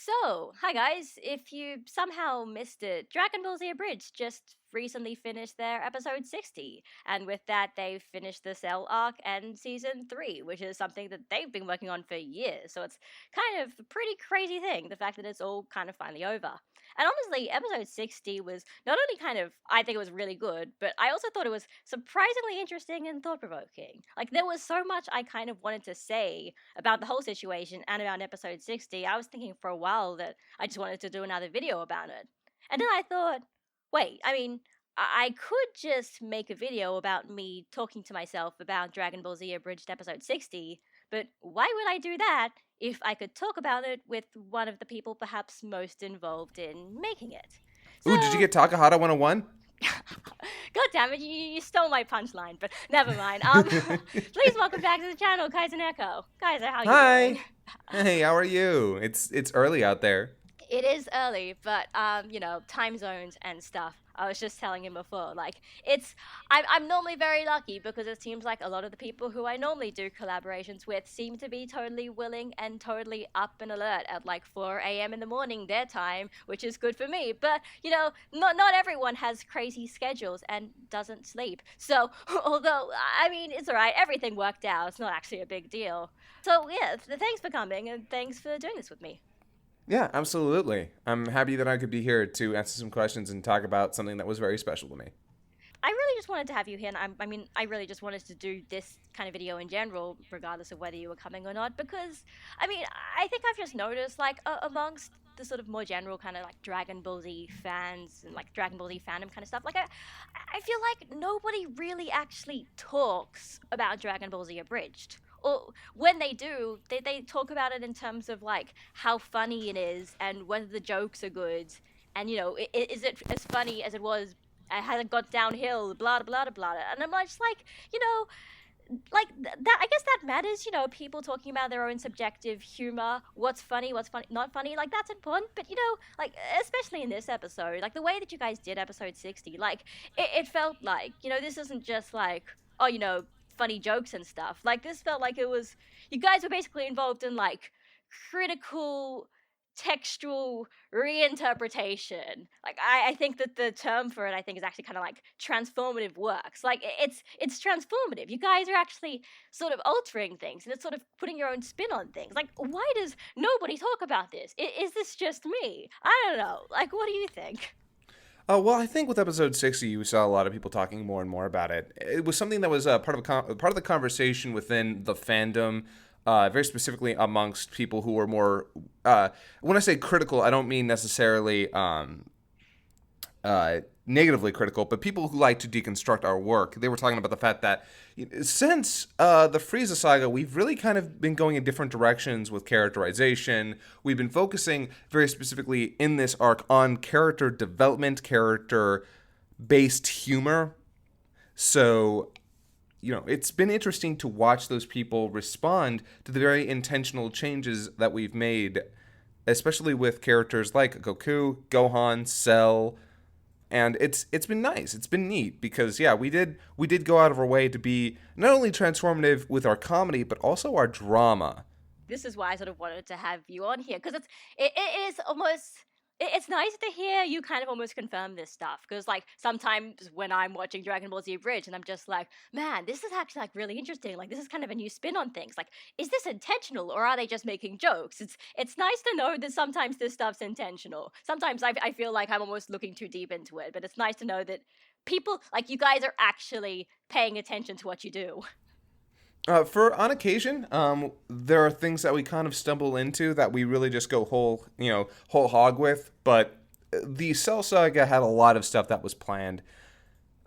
So, hi guys. If you somehow missed it, Dragon Ball Z Abridged just recently finished their episode 60, and with that, they've finished the Cell arc and season 3, which is something that they've been working on for years. So, it's kind of a pretty crazy thing, the fact that it's all kind of finally over. And honestly, episode 60 was not only kind of, I think it was really good, but I also thought it was surprisingly interesting and thought provoking. Like, there was so much I kind of wanted to say about the whole situation and about episode 60. I was thinking for a while that I just wanted to do another video about it. And then I thought, wait, I could just make a video about me talking to myself about Dragon Ball Z Abridged episode 60, but why would I do that if I could talk about it with one of the people perhaps most involved in making it? Ooh, did you So, get Takahata 101? God damn it, you stole my punchline, but never mind. Please welcome back to the channel, KaiserNeko. Kaiser, how you doing? Hi. Hey, how are you? It's early out there. It is early, but time zones and stuff. I was just telling him before, like I'm normally very lucky because it seems like a lot of the people who I normally do collaborations with seem to be totally willing and totally up and alert at like 4 a.m. in the morning their time, which is good for me. But not everyone has crazy schedules and doesn't sleep. So although it's alright, everything worked out. It's not actually a big deal. So yeah, thanks for coming and thanks for doing this with me. Yeah, absolutely. I'm happy that I could be here to answer some questions and talk about something that was very special to me. I really just wanted to have you here, and I really just wanted to do this kind of video in general, regardless of whether you were coming or not, because, I think I've just noticed, like, amongst the sort of more general kind of, like, Dragon Ball Z fans and, like, Dragon Ball Z fandom kind of stuff, like, I feel like nobody really actually talks about Dragon Ball Z Abridged. Or when they do, they talk about it in terms of, like, how funny it is and whether the jokes are good. And, is it as funny as it was I hadn't got downhill, blah blah blah blah. And I'm just like, that. I guess that matters. People talking about their own subjective humor, what's funny, not funny. Like that's important. But like especially in this episode, like the way that you guys did episode 60, like it felt like this isn't just like funny jokes and stuff. Like this felt like it was you guys were basically involved in like critical textual reinterpretation. Like I think that the term for it I think is actually kind of like transformative works. Like it's transformative. You guys are actually sort of altering things and it's sort of putting your own spin on things. Like why does nobody talk about this? Is this just me? I don't know. Like what do you think? Well, I think with episode 60, you saw a lot of people talking more and more about it. It was something that was part of the conversation within the fandom, very specifically amongst people who were more. When I say critical, I don't mean necessarily negatively critical, but people who like to deconstruct our work. They were talking about the fact that since the Frieza saga, we've really kind of been going in different directions with characterization. We've been focusing very specifically in this arc on character development, character-based humor. So, it's been interesting to watch those people respond to the very intentional changes that we've made, especially with characters like Goku, Gohan, Cell. And it's been nice. It's been neat because we did go out of our way to be not only transformative with our comedy but also our drama. This is why I sort of wanted to have you on here because it is almost it's nice to hear you kind of almost confirm this stuff because like sometimes when I'm watching Dragon Ball Z Abridged and I'm just like, man, this is actually like really interesting. Like this is kind of a new spin on things. Like, is this intentional or are they just making jokes? It's nice to know that sometimes this stuff's intentional. Sometimes I feel like I'm almost looking too deep into it, but it's nice to know that people like you guys are actually paying attention to what you do. For on occasion, there are things that we kind of stumble into that we really just go whole hog with. But the Cell Saga had a lot of stuff that was planned,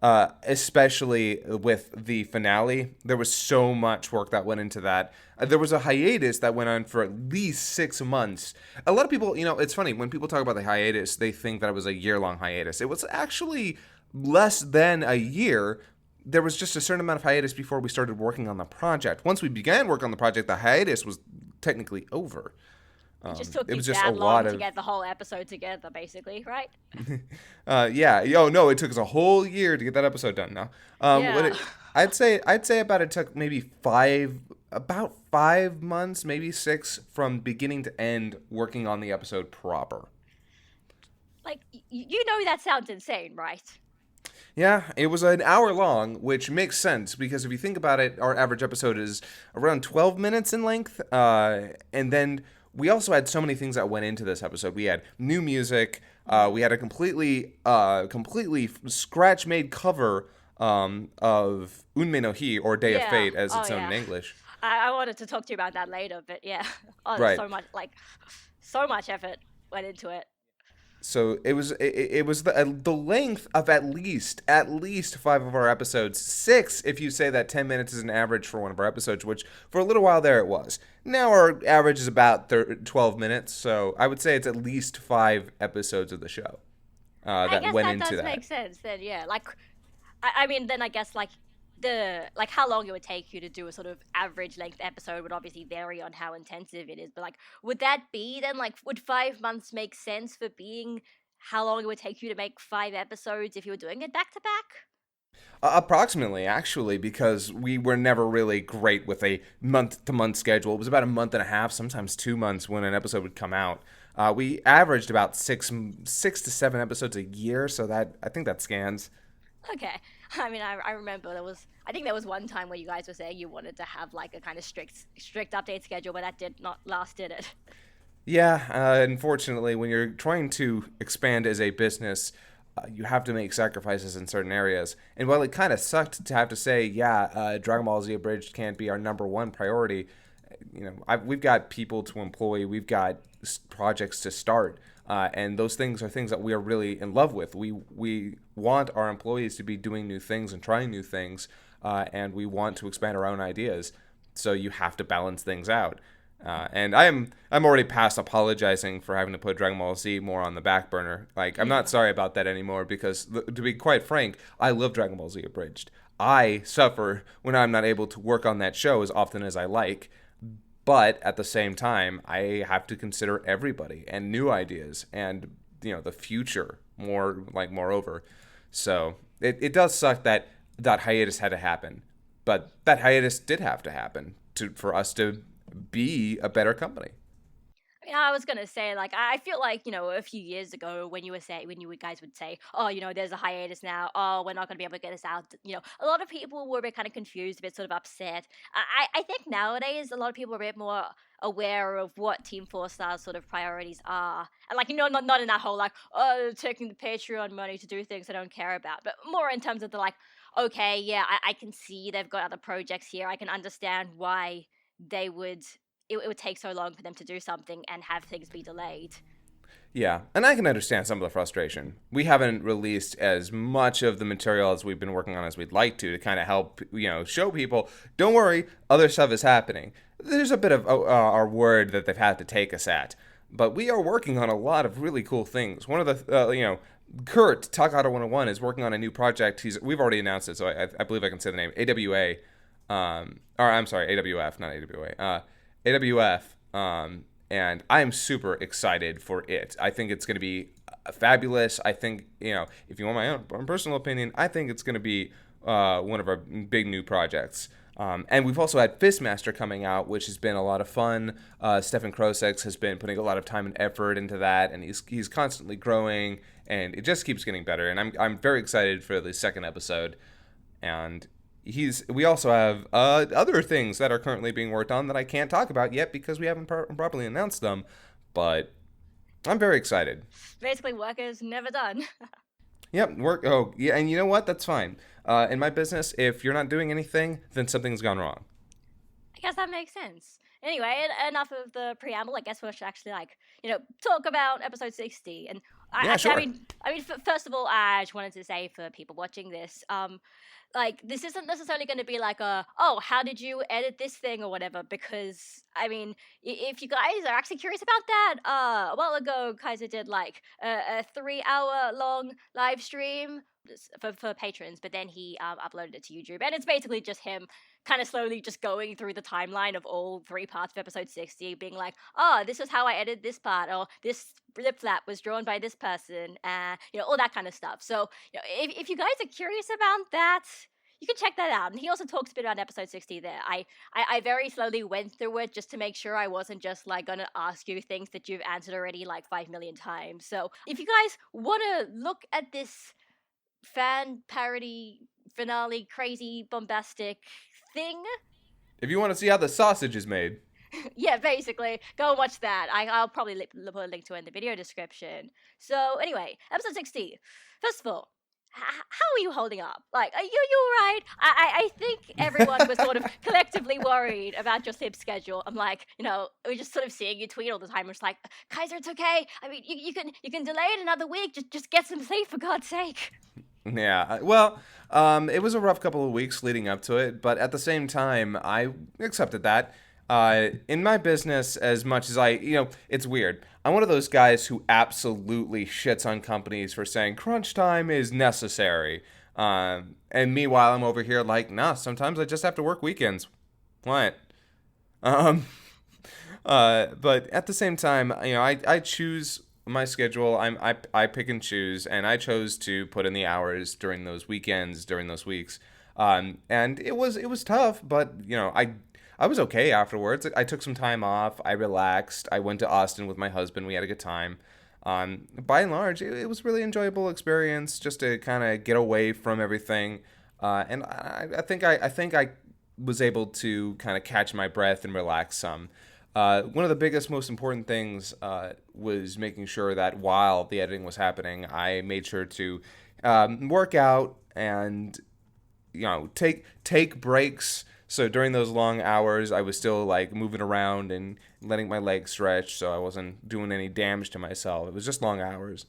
especially with the finale. There was so much work that went into that. There was a hiatus that went on for at least 6 months. A lot of people, it's funny when people talk about the hiatus, they think that it was a year-long hiatus. It was actually less than a year. There was just a certain amount of hiatus before we started working on the project. Once we began work on the project, the hiatus was technically over. It just took it you was just that a long lot to of get the whole episode together, basically, right? No, it took us a whole year to get that episode done. Now, Yeah. I'd say about it took maybe 5 about 5 months, maybe 6, from beginning to end working on the episode proper. Like, you know that sounds insane, right? Yeah, it was an hour long, which makes sense because if you think about it, our average episode is around 12 minutes in length. And then we also had so many things that went into this episode. We had new music. We had a completely scratch-made cover of Unme no Hi, or Day of Yeah. Fate, as Oh it's known yeah. in English. I wanted to talk to you about that later, but yeah. Oh, there's Right. so much, like, so much effort went into it. So it was the length of at least 5 of our episodes. 6 if you say that 10 minutes is an average for one of our episodes, which for a little while there it was. Now our average is about 12 minutes, so I would say it's at least 5 episodes of the show I that guess went that into does that. make sense then, yeah. Like, I mean, then I guess, like, like, how long it would take you to do a sort of average length episode would obviously vary on how intensive it is, but, like, would that be then, like, would 5 months make sense for being how long it would take you to make 5 episodes if you were doing it back to back? Approximately, actually, because we were never really great with a month-to-month schedule. It was about a month and a half, sometimes 2 months, when an episode would come out. We averaged about 6 to 7 episodes a year, so that I think that scans. Okay. I mean, I remember I think there was one time where you guys were saying you wanted to have like a kind of strict update schedule, but that did not last, did it? Yeah, unfortunately, when you're trying to expand as a business, you have to make sacrifices in certain areas. And while it kind of sucked to have to say, yeah, Dragon Ball Z Abridged can't be our number one priority, we've got people to employ, we've got projects to start, and those things are things that we are really in love with. We want our employees to be doing new things and trying new things, and we want to expand our own ideas. So you have to balance things out. And I'm already past apologizing for having to put Dragon Ball Z more on the back burner. Like, I'm not Yeah. sorry about that anymore because, to be quite frank, I love Dragon Ball Z Abridged. I suffer when I'm not able to work on that show as often as I like, but at the same time, I have to consider everybody and new ideas and the future moreover. So it does suck that that hiatus had to happen, but that hiatus did have to happen for us to be a better company. I mean, I was gonna say, like, I feel like a few years ago when you guys would say, oh, there's a hiatus now. Oh, we're not gonna be able to get this out. A lot of people were a bit kind of confused, a bit sort of upset. I think nowadays a lot of people are a bit more aware of what Team Four Star's sort of priorities are, and like not in that whole like taking the Patreon money to do things I don't care about, but more in terms of the like, okay, yeah, I can see they've got other projects here. I can understand why they would it would take so long for them to do something and have things be delayed. Yeah, and I can understand some of the frustration. We haven't released as much of the material as we've been working on as we'd like to kind of help, show people, don't worry, other stuff is happening. There's a bit of our word that they've had to take us at. But we are working on a lot of really cool things. One of the, Kurt, Takato 101, is working on a new project. We've already announced it, so I believe I can say the name. AWA, or I'm sorry, AWF, not AWA. AWF, and I'm super excited for it. I think it's going to be fabulous. I think, if you want my own personal opinion, I think it's going to be one of our big new projects. And we've also had Fistmaster coming out, which has been a lot of fun. Stefan Krosex has been putting a lot of time and effort into that, and he's constantly growing, and it just keeps getting better. And I'm very excited for the second episode. And we also have other things that are currently being worked on that I can't talk about yet because we haven't properly announced them. But I'm very excited. Basically, work is never done. Yep, work. Oh, yeah, and you know what? That's fine. In my business, if you're not doing anything, then something's gone wrong. I guess that makes sense. Anyway, enough of the preamble. I guess we should actually talk about episode 60. And Yeah, sure. first of all, I just wanted to say for people watching this, like, this isn't necessarily going to be like oh, how did you edit this thing or whatever, because I mean, if you guys are actually curious about that, a while ago Kaiser did like a 3 hour long live stream for patrons, but then he uploaded it to YouTube, and it's basically just him kind of slowly just going through the timeline of all 3 parts of episode 60, being like, oh, this is how I edited this part, or this lip flap was drawn by this person, all that kind of stuff. So if you guys are curious about that, you can check that out. And he also talks a bit about episode 60 there. I very slowly went through it just to make sure I wasn't just like gonna ask you things that you've answered already like 5 million times. So if you guys want to look at this fan parody finale crazy bombastic thing, If you want to see how the sausage is made. yeah, basically, go and watch that. I'll probably put a link to it in the video description. So anyway, episode 60. First of all, how are you holding up? Like, are you alright? I think everyone was sort of collectively worried about your sleep schedule. I'm like, we're just sort of seeing you tweet all the time. It's like, Kaiser, it's okay. I mean, you can delay it another week. Just get some sleep for God's sake. Yeah, well, it was a rough couple of weeks leading up to it, but at the same time, I accepted that. In my business, as much as it's weird. I'm one of those guys who absolutely shits on companies for saying crunch time is necessary. And meanwhile, I'm over here like, nah, sometimes I just have to work weekends. What? But at the same time, I choose my schedule. I pick and choose, and I chose to put in the hours during those weekends, during those weeks. And it was tough, but I was okay afterwards. I took some time off. I relaxed. I went to Austin with my husband. We had a good time. By and large, it was really enjoyable experience just to kind of get away from everything. And I think I was able to kind of catch my breath and relax some. One of the biggest, most important things was making sure that while the editing was happening, I made sure to work out and take breaks. So during those long hours, I was still like moving around and letting my legs stretch, so I wasn't doing any damage to myself. It was just long hours,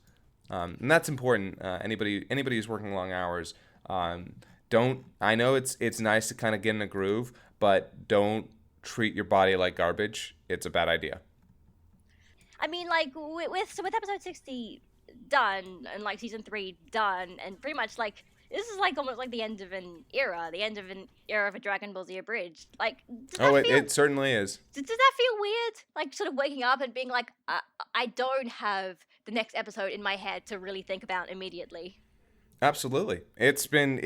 and that's important. Anybody who's working long hours, don't. I know it's nice to kind of get in a groove, but don't treat your body like garbage. It's a bad idea. I mean, like with episode 60 done and like season 3 done, and pretty much like. This is like almost like the end of an era of a Dragon Ball Z Abridged. Like, it certainly is. Does that feel weird? Like, sort of waking up and being like, I don't have the next episode in my head to really think about immediately. Absolutely. It's been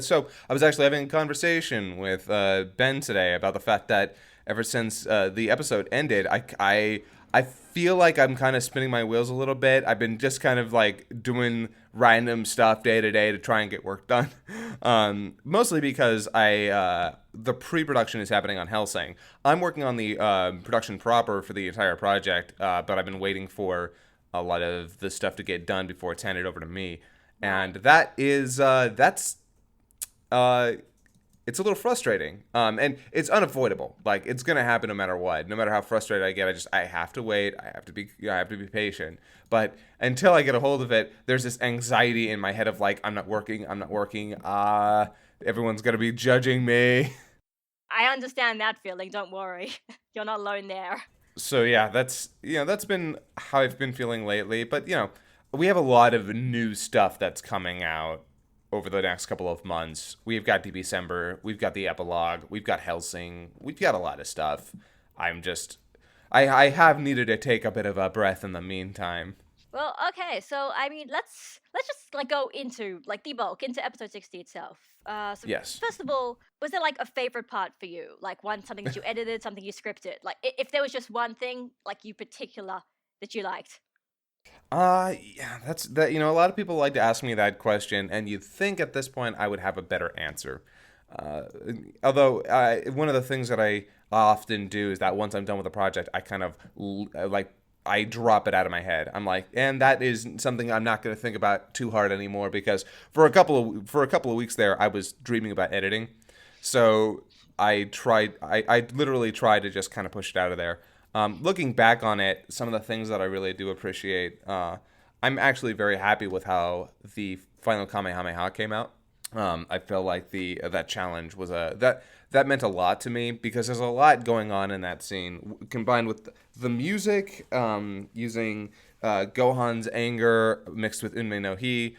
so I was actually having a conversation with Ben today about the fact that ever since the episode ended, I feel like I'm kind of spinning my wheels a little bit. I've been just kind of like doing random stuff day to day to try and get work done. Mostly because the pre-production is happening on Hellsing. I'm working on the production proper for the entire project, but I've been waiting for a lot of the stuff to get done before it's handed over to me. And that is it's a little frustrating, and it's unavoidable. Like, it's gonna happen no matter what. No matter how frustrated I get, I have to wait. I have to be patient. But until I get a hold of it, there's this anxiety in my head of like, I'm not working. Everyone's gonna be judging me. I understand that feeling. Don't worry, you're not alone there. So yeah, that's been how I've been feeling lately. But we have a lot of new stuff that's coming out over the next couple of months. We've got December, we've got the epilogue, we've got Hellsing, we've got a lot of stuff. I have needed to take a bit of a breath in the meantime. Well, okay, so I mean, let's just like go into like the bulk into episode 60 itself. So Yes. First of all, was there like a favorite part for you? Like something that you edited, something you scripted? Like if there was just one thing like you particular that you liked. Yeah, that's that. A lot of people like to ask me that question, and you'd think at this point I would have a better answer. Uh, Although one of the things that I often do is that once I'm done with a project, I kind of I drop it out of my head. I'm like, and that is something I'm not going to think about too hard anymore because for a couple of weeks there, I was dreaming about editing, so I literally tried to just kind of push it out of there. Looking back on it, some of the things that I really do appreciate, I'm actually very happy with how the final Kamehameha came out. I feel like that challenge was that meant a lot to me because there's a lot going on in that scene, combined with the music, using Gohan's anger mixed with Unmei no Hi,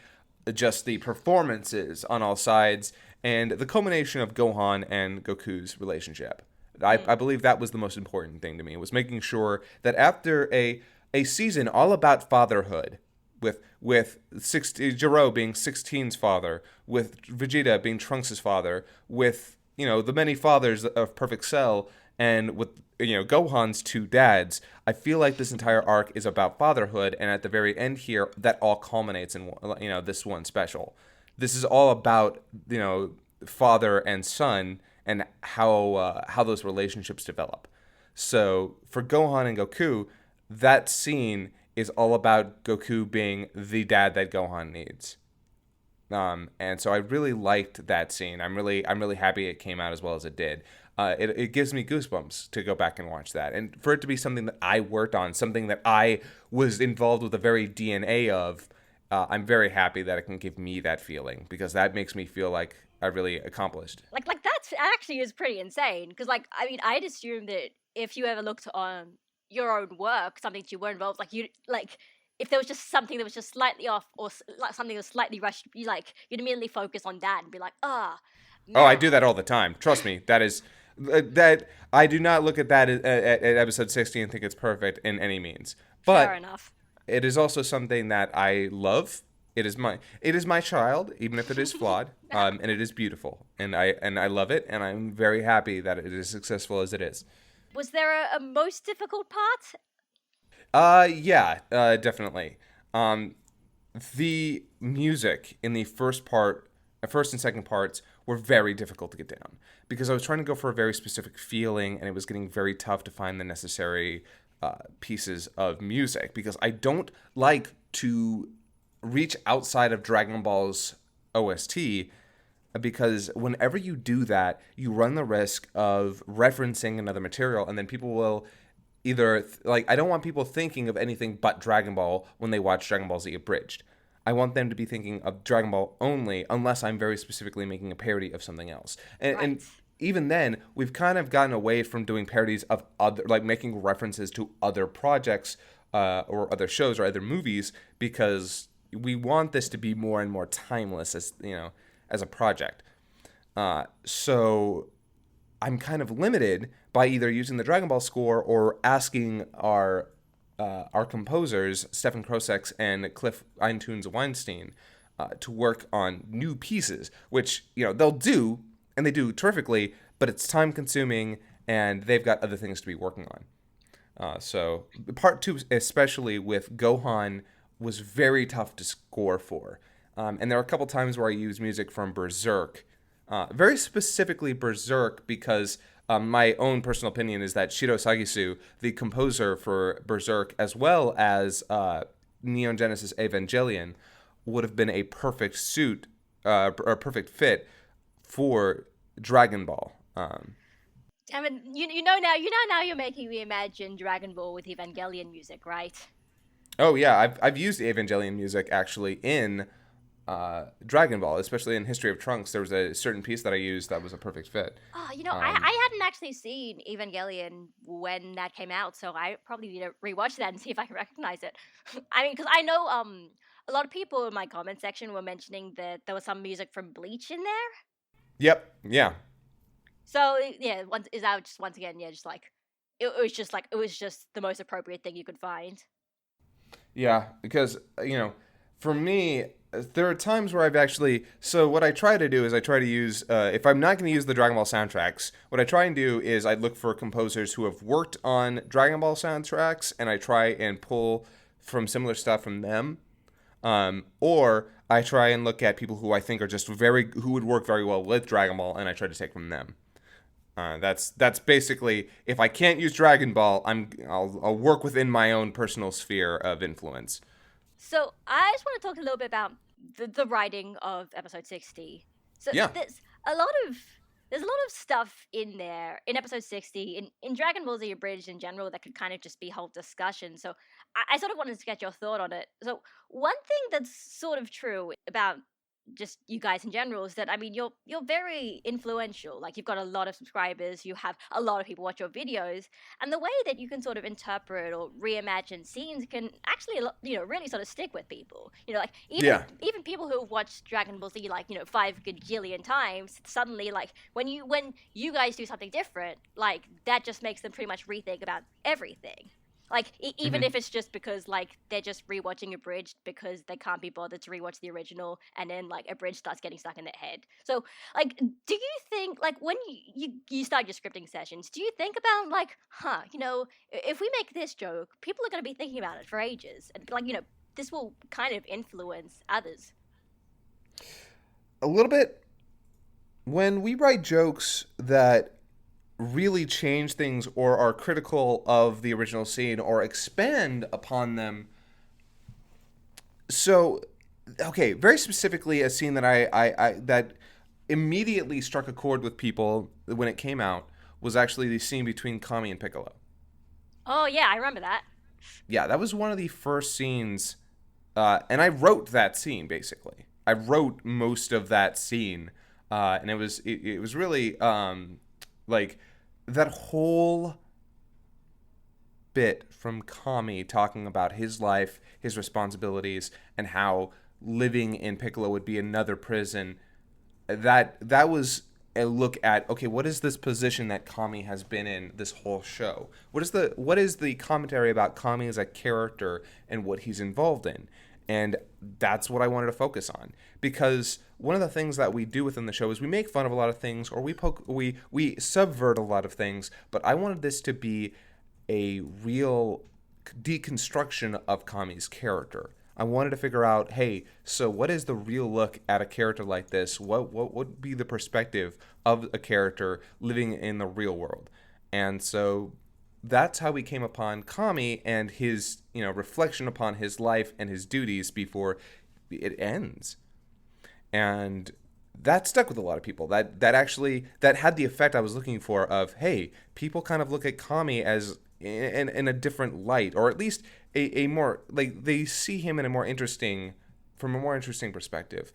just the performances on all sides, and the culmination of Gohan and Goku's relationship. I believe that was the most important thing to me, was making sure that after a season all about fatherhood, with Jiro being 16's father, with Vegeta being Trunks' father, with the many fathers of Perfect Cell, and with Gohan's two dads. I feel like this entire arc is about fatherhood, and at the very end here, that all culminates in this one special. This is all about father and son and how those relationships develop. So for Gohan and Goku, that scene is all about Goku being the dad that Gohan needs. And so I really liked that scene. I'm really happy it came out as well as it did. It gives me goosebumps to go back and watch that, and for it to be something that I worked on, something that I was involved with the very DNA of. I'm very happy that it can give me that feeling, because that makes me feel like I really accomplished. Like that actually is pretty insane. Because I'd assume that if you ever looked on your own work, something that you were involved, if there was just something that was just slightly off, or like something that was slightly rushed, you'd immediately focus on that and be like, Oh, I man. do that all the time. Trust me. That is that I do not look at that at episode 60 and think it's perfect in any means. Fair But enough. it is also something that I love. It is my child, even if it is flawed, and it is beautiful, and I love it, and I'm very happy that it is successful as it is. Was there a most difficult part? Yeah, definitely. The music in the first and second parts were very difficult to get down, because I was trying to go for a very specific feeling, and it was getting very tough to find the necessary pieces of music, because I don't like to reach outside of Dragon Ball's OST, because whenever you do that, you run the risk of referencing another material, and then people will either I don't want people thinking of anything but Dragon Ball when they watch Dragon Ball Z Abridged. I want them to be thinking of Dragon Ball only, unless I'm very specifically making a parody of something else. And even then, we've kind of gotten away from doing parodies of other, making references to other projects or other shows or other movies, because we want this to be more and more timeless as a project. So I'm kind of limited by either using the Dragon Ball score or asking our composers, Stefan Krosex and Cliff Eintunes Weinstein, to work on new pieces, which they'll do, and they do terrifically, but it's time consuming, and they've got other things to be working on. So part 2, especially with Gohan, was very tough to score for. And there are a couple times where I use music from Berserk, very specifically Berserk, because my own personal opinion is that Shiro Sagisu, the composer for Berserk, as well as Neon Genesis Evangelion, would have been a perfect perfect fit for Dragon Ball. I mean, now you're making me imagine Dragon Ball with Evangelion music, right? Oh yeah, I've used Evangelion music actually in Dragon Ball, especially in History of Trunks. There was a certain piece that I used that was a perfect fit. Oh, I hadn't actually seen Evangelion when that came out, so I probably need to rewatch that and see if I can recognize it. I mean, because I know a lot of people in my comment section were mentioning that there was some music from Bleach in there. Yep. Yeah. So yeah, once again, yeah, just it was just the most appropriate thing you could find. Yeah, because for me, there are times where I've actually. So what I try to do is I try to use. If I'm not going to use the Dragon Ball soundtracks, what I try and do is I look for composers who have worked on Dragon Ball soundtracks, and I try and pull from similar stuff from them. Or I try and look at people who I think are just who would work very well with Dragon Ball, and I try to take from them. That's basically, if I can't use Dragon Ball, I'll work within my own personal sphere of influence. So I just want to talk a little bit about the writing of episode 60. So Yeah. there's a lot of stuff in there in episode 60 in Dragon Ball Z Abridged in general that could kind of just be whole discussion. So I sort of wanted to get your thought on it. So one thing that's sort of true about just you guys in general is that, I mean, you're very influential. Like, you've got a lot of subscribers, you have a lot of people watch your videos, and the way that you can sort of interpret or reimagine scenes can actually, really sort of stick with people. Like, even people who have watched Dragon Ball Z 5 gajillion times, suddenly, when you guys do something different, that just makes them pretty much rethink about everything. Like, even Hmm. if it's just because, like, they're just rewatching Abridged because they can't be bothered to rewatch the original, and then, like, Abridged starts getting stuck in their head. So, like, do you think, like, when you start your scripting sessions, do you think about, like, if we make this joke, people are going to be thinking about it for ages, and, like, this will kind of influence others? A little bit. When we write jokes that really change things or are critical of the original scene or expand upon them. So, okay, very specifically, a scene that I that immediately struck a chord with people when it came out was actually the scene between Kami and Piccolo. Oh, yeah, I remember that. Yeah, that was one of the first scenes, and I wrote that scene basically. I wrote most of that scene, and it was really like that whole bit from Kami talking about his life, his responsibilities, and how living in Piccolo would be another prison. That was a look at, okay, what is this position that Kami has been in this whole show? What is the commentary about Kami as a character and what he's involved in? And that's what I wanted to focus on, because one of the things that we do within the show is we make fun of a lot of things, or we subvert a lot of things, but I wanted this to be a real deconstruction of Kami's character. I wanted to figure out, hey, so what is the real look at a character like this? What would be the perspective of a character living in the real world? And so that's how we came upon Kami and his, reflection upon his life and his duties before it ends. And that stuck with a lot of people. That had the effect I was looking for of, hey, people kind of look at Kami as in a different light, or at least a more, like, they see him in a more interesting from a more interesting perspective.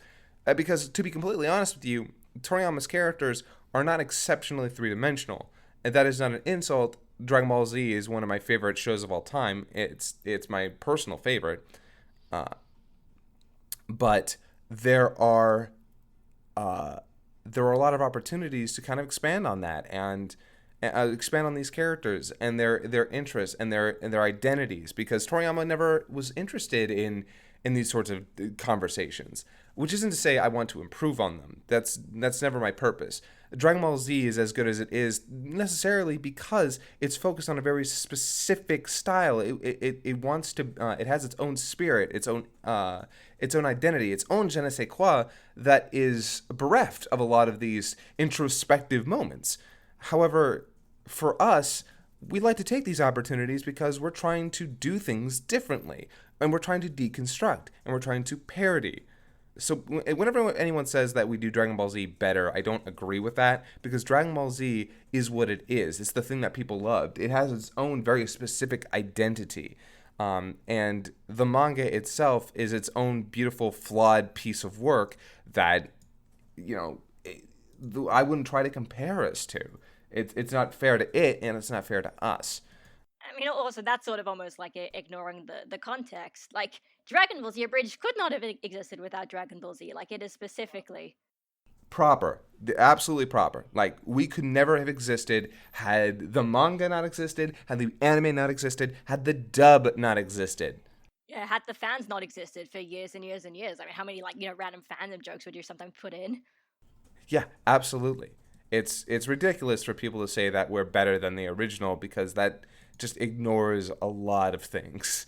Because to be completely honest with you, Toriyama's characters are not exceptionally three dimensional, and that is not an insult. Dragon Ball Z is one of my favorite shows of all time. It's my personal favorite, uh, but there are there are a lot of opportunities to kind of expand on that and expand on these characters and their interests and their identities, because Toriyama never was interested in these sorts of conversations. Which isn't to say I want to improve on them. That's never my purpose. Dragon Ball Z is as good as it is necessarily because it's focused on a very specific style. It wants to. It has its own spirit, its own identity, its own je ne sais quoi that is bereft of a lot of these introspective moments. However, for us, we like to take these opportunities because we're trying to do things differently, and we're trying to deconstruct, and we're trying to parody. So whenever anyone says that we do Dragon Ball Z better, I don't agree with that, because Dragon Ball Z is what it is. It's the thing that people loved. It has its own very specific identity. And the manga itself is its own beautiful, flawed piece of work that, you know, I wouldn't try to compare us to. It's not fair to it, and it's not fair to us. I mean, also that's sort of almost like ignoring the context. Like, Dragon Ball Z Abridged could not have existed without Dragon Ball Z. Like, it is specifically. Proper, absolutely proper. Like, we could never have existed had the manga not existed, had the anime not existed, had the dub not existed. Yeah, had the fans not existed for years and years and years. I mean, how many, like, random fandom jokes would you sometimes put in? Yeah, absolutely. It's ridiculous for people to say that we're better than the original, because that just ignores a lot of things.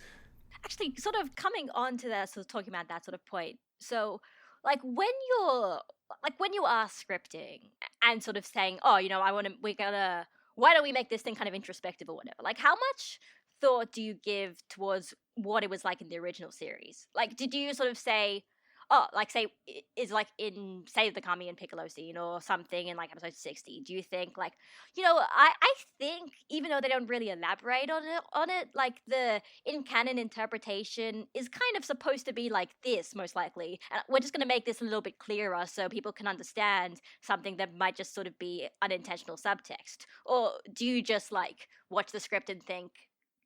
Actually, sort of coming on to that, sort of talking about that sort of point. So, like, when you are scripting and sort of saying, oh, why don't we make this thing kind of introspective or whatever? Like, how much thought do you give towards what it was like in the original series? Like, did you sort of say, oh, like, say, is like in, say, the Kami and Piccolo scene or something in like episode 60? Do you think, like, I think even though they don't really elaborate on it, like, the in canon interpretation is kind of supposed to be like this, most likely. And we're just going to make this a little bit clearer so people can understand something that might just sort of be unintentional subtext. Or do you just, like, watch the script and think,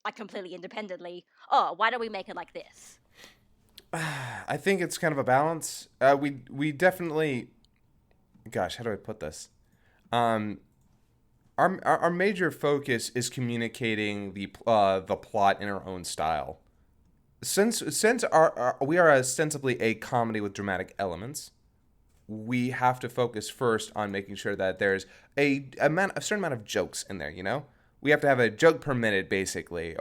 like, completely independently, oh, why don't we make it like this? I think it's kind of a balance. We definitely, gosh, how do I put this? Um, our major focus is communicating the plot in our own style. Since we are ostensibly a comedy with dramatic elements, we have to focus first on making sure that there's a certain amount of jokes in there. We have to have a joke per minute, basically,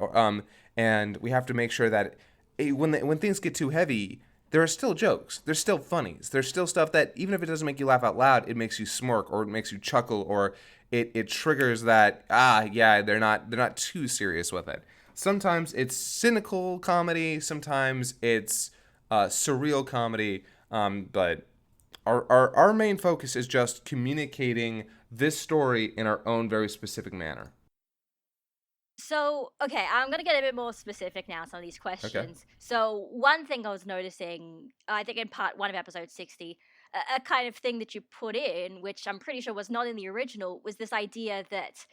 and we have to make sure that when things get too heavy, there are still jokes. There's still funnies. There's still stuff that even if it doesn't make you laugh out loud, it makes you smirk or it makes you chuckle or it triggers that yeah, they're not too serious with it. Sometimes it's cynical comedy. Sometimes it's surreal comedy. But our main focus is just communicating this story in our own very specific manner. So, okay, I'm going to get a bit more specific now on some of these Okay. questions. So, one thing I was noticing, I think in part one of episode 60, a kind of thing that you put in, which I'm pretty sure was not in the original, was this idea that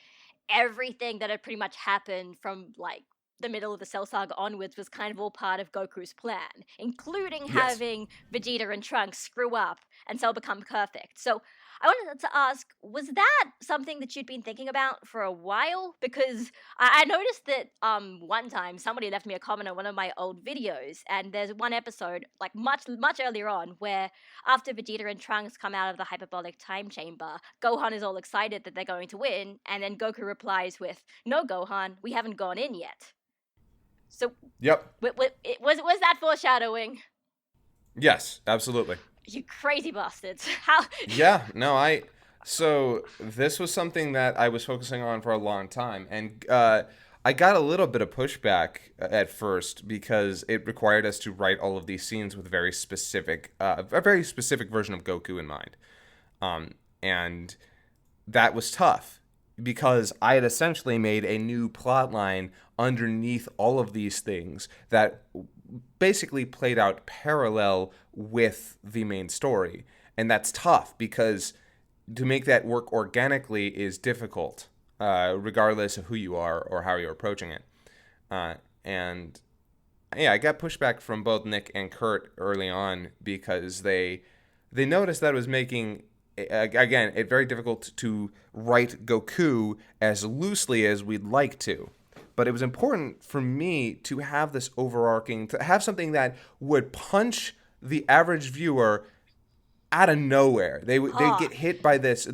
everything that had pretty much happened from like the middle of the Cell Saga onwards was kind of all part of Goku's plan, including Yes. having Vegeta and Trunks screw up and Cell become perfect. So I wanted to ask, was that something that you'd been thinking about for a while? Because I noticed that one time somebody left me a comment on one of my old videos, and there's one episode like much earlier on where after Vegeta and Trunks come out of the hyperbolic time chamber, Gohan is all excited that they're going to win, and then Goku replies with, "No, Gohan, we haven't gone in yet." So, Yep. was that foreshadowing? Yes, absolutely. You crazy bastards! How? Yeah, no, so this was something that I was focusing on for a long time, and I got a little bit of pushback at first because it required us to write all of these scenes with a very specific version of Goku in mind, and that was tough because I had essentially made a new plot line underneath all of these things that basically played out parallel with the main story. And that's tough because to make that work organically is difficult, regardless of who you are or how you're approaching it. And yeah, I got pushback from both Nick and Kurt early on because they noticed that it was making again it very difficult to write Goku as loosely as we'd like to. But it was important for me to have this overarching, to have something that would punch the average viewer out of nowhere. They'd Huh. get hit by this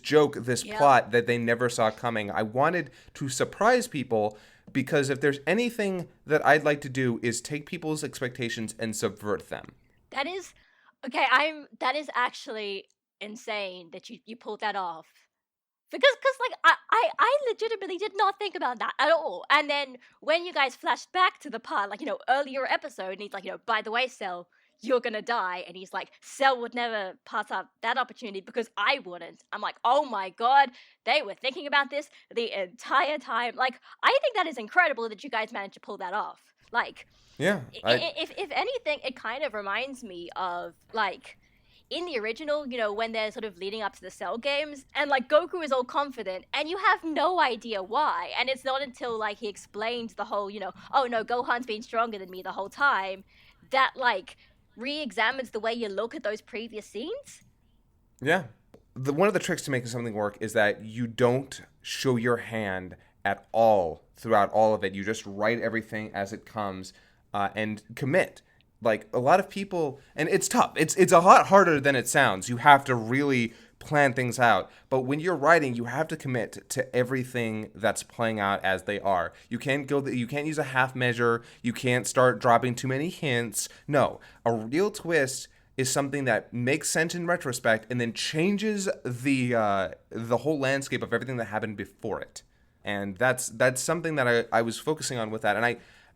joke, this Yep. plot that they never saw coming. I wanted to surprise people because if there's anything that I'd like to do is take people's expectations and subvert them. That is okay. That is actually insane that you pulled that off. Because like I legitimately did not think about that at all. And then when you guys flashed back to the part, like, earlier episode, and he's like, by the way, Cell, you're gonna die. And he's like, Cell would never pass up that opportunity because I wouldn't. I'm like, oh my god, they were thinking about this the entire time. Like, I think that is incredible that you guys managed to pull that off. Like, Yeah, if anything, it kind of reminds me of like in the original, when they're sort of leading up to the Cell games, and like Goku is all confident, and you have no idea why. And it's not until like he explains the whole, oh no, Gohan's been stronger than me the whole time, that like re-examines the way you look at those previous scenes. yeah. One of the tricks to making something work is that you don't show your hand at all throughout all of it. You just write everything as it comes and commit. Like a lot of people, and it's tough. It's a lot harder than it sounds. You have to really plan things out. But when you're writing, you have to commit to everything that's playing out as they are. You can't use a half measure. You can't start dropping too many hints. No, a real twist is something that makes sense in retrospect and then changes the whole landscape of everything that happened before it. And that's something that I was focusing on with that.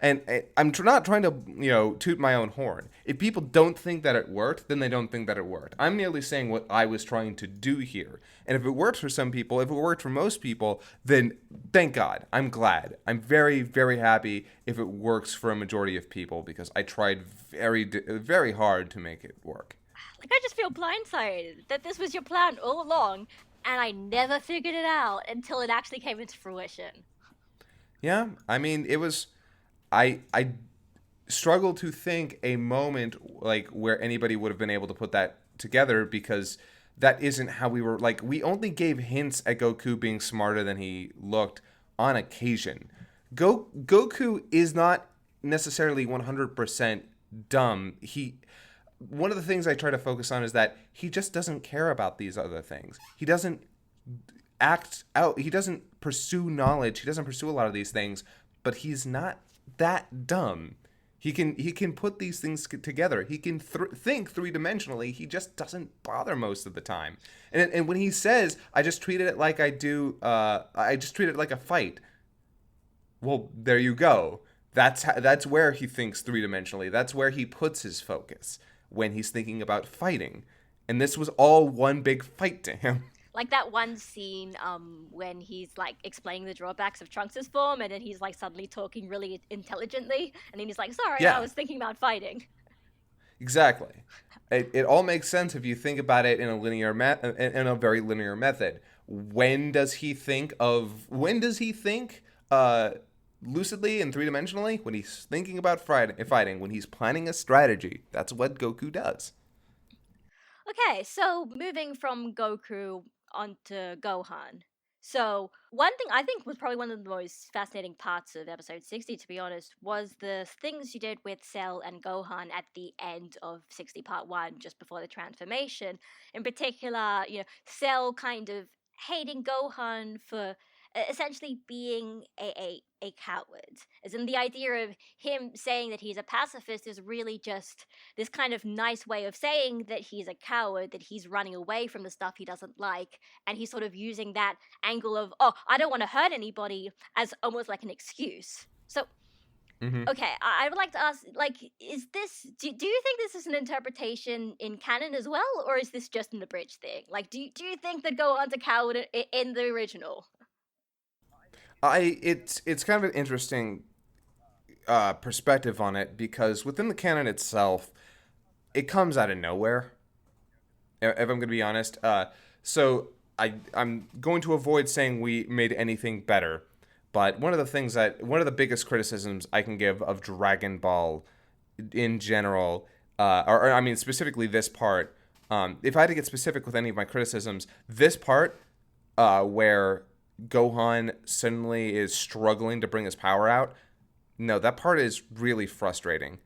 I'm not trying to toot my own horn. If people don't think that it worked, then they don't think that it worked. I'm merely saying what I was trying to do here. And if it worked for some people, if it worked for most people, then thank God. I'm glad. I'm very, very happy if it works for a majority of people because I tried very hard to make it work. Like, I just feel blindsided that this was your plan all along, and I never figured it out until it actually came into fruition. Yeah, I mean, it was. I struggle to think a moment like where anybody would have been able to put that together because that isn't how we were. Like, we only gave hints at Goku being smarter than he looked on occasion. Goku is not necessarily 100% dumb. One of the things I try to focus on is that he just doesn't care about these other things. He doesn't act out. He doesn't pursue knowledge. He doesn't pursue a lot of these things, but he's not that dumb. He can put these things together. He can think three-dimensionally. He just doesn't bother most of the time. And when he says, "I just treated it like I do," I just treat it like a fight. Well, there you go. That's where he thinks three-dimensionally. That's where he puts his focus when he's thinking about fighting. And this was all one big fight to him. Like that one scene when he's like explaining the drawbacks of Trunks' form, and then he's like suddenly talking really intelligently, and then he's like, sorry, Yeah. I was thinking about fighting. Exactly. It all makes sense if you think about it in a very linear method. When does he think lucidly and three-dimensionally? When he's thinking about fighting, when he's planning a strategy. That's what Goku does. Okay, so moving from Goku onto Gohan. So, one thing I think was probably one of the most fascinating parts of episode 60, to be honest, was the things you did with Cell and Gohan at the end of 60 part 1, just before the transformation. In particular, Cell kind of hating Gohan for essentially being a coward. As in, the idea of him saying that he's a pacifist is really just this kind of nice way of saying that he's a coward, that he's running away from the stuff he doesn't like, and he's sort of using that angle of, oh, I don't want to hurt anybody, as almost like an excuse. So, okay, I would like to ask, like, is this, do you think this is an interpretation in canon as well, or is this just an abridged thing? Like, do you think that Gohan's a coward in the original? It's kind of an interesting perspective on it, because within the canon itself, it comes out of nowhere. If I'm going to be honest, so I'm going to avoid saying we made anything better, but one of the biggest criticisms I can give of Dragon Ball in general, or I mean specifically this part, if I had to get specific with any of my criticisms, this part where Gohan suddenly is struggling to bring his power out. No, that part is really frustrating,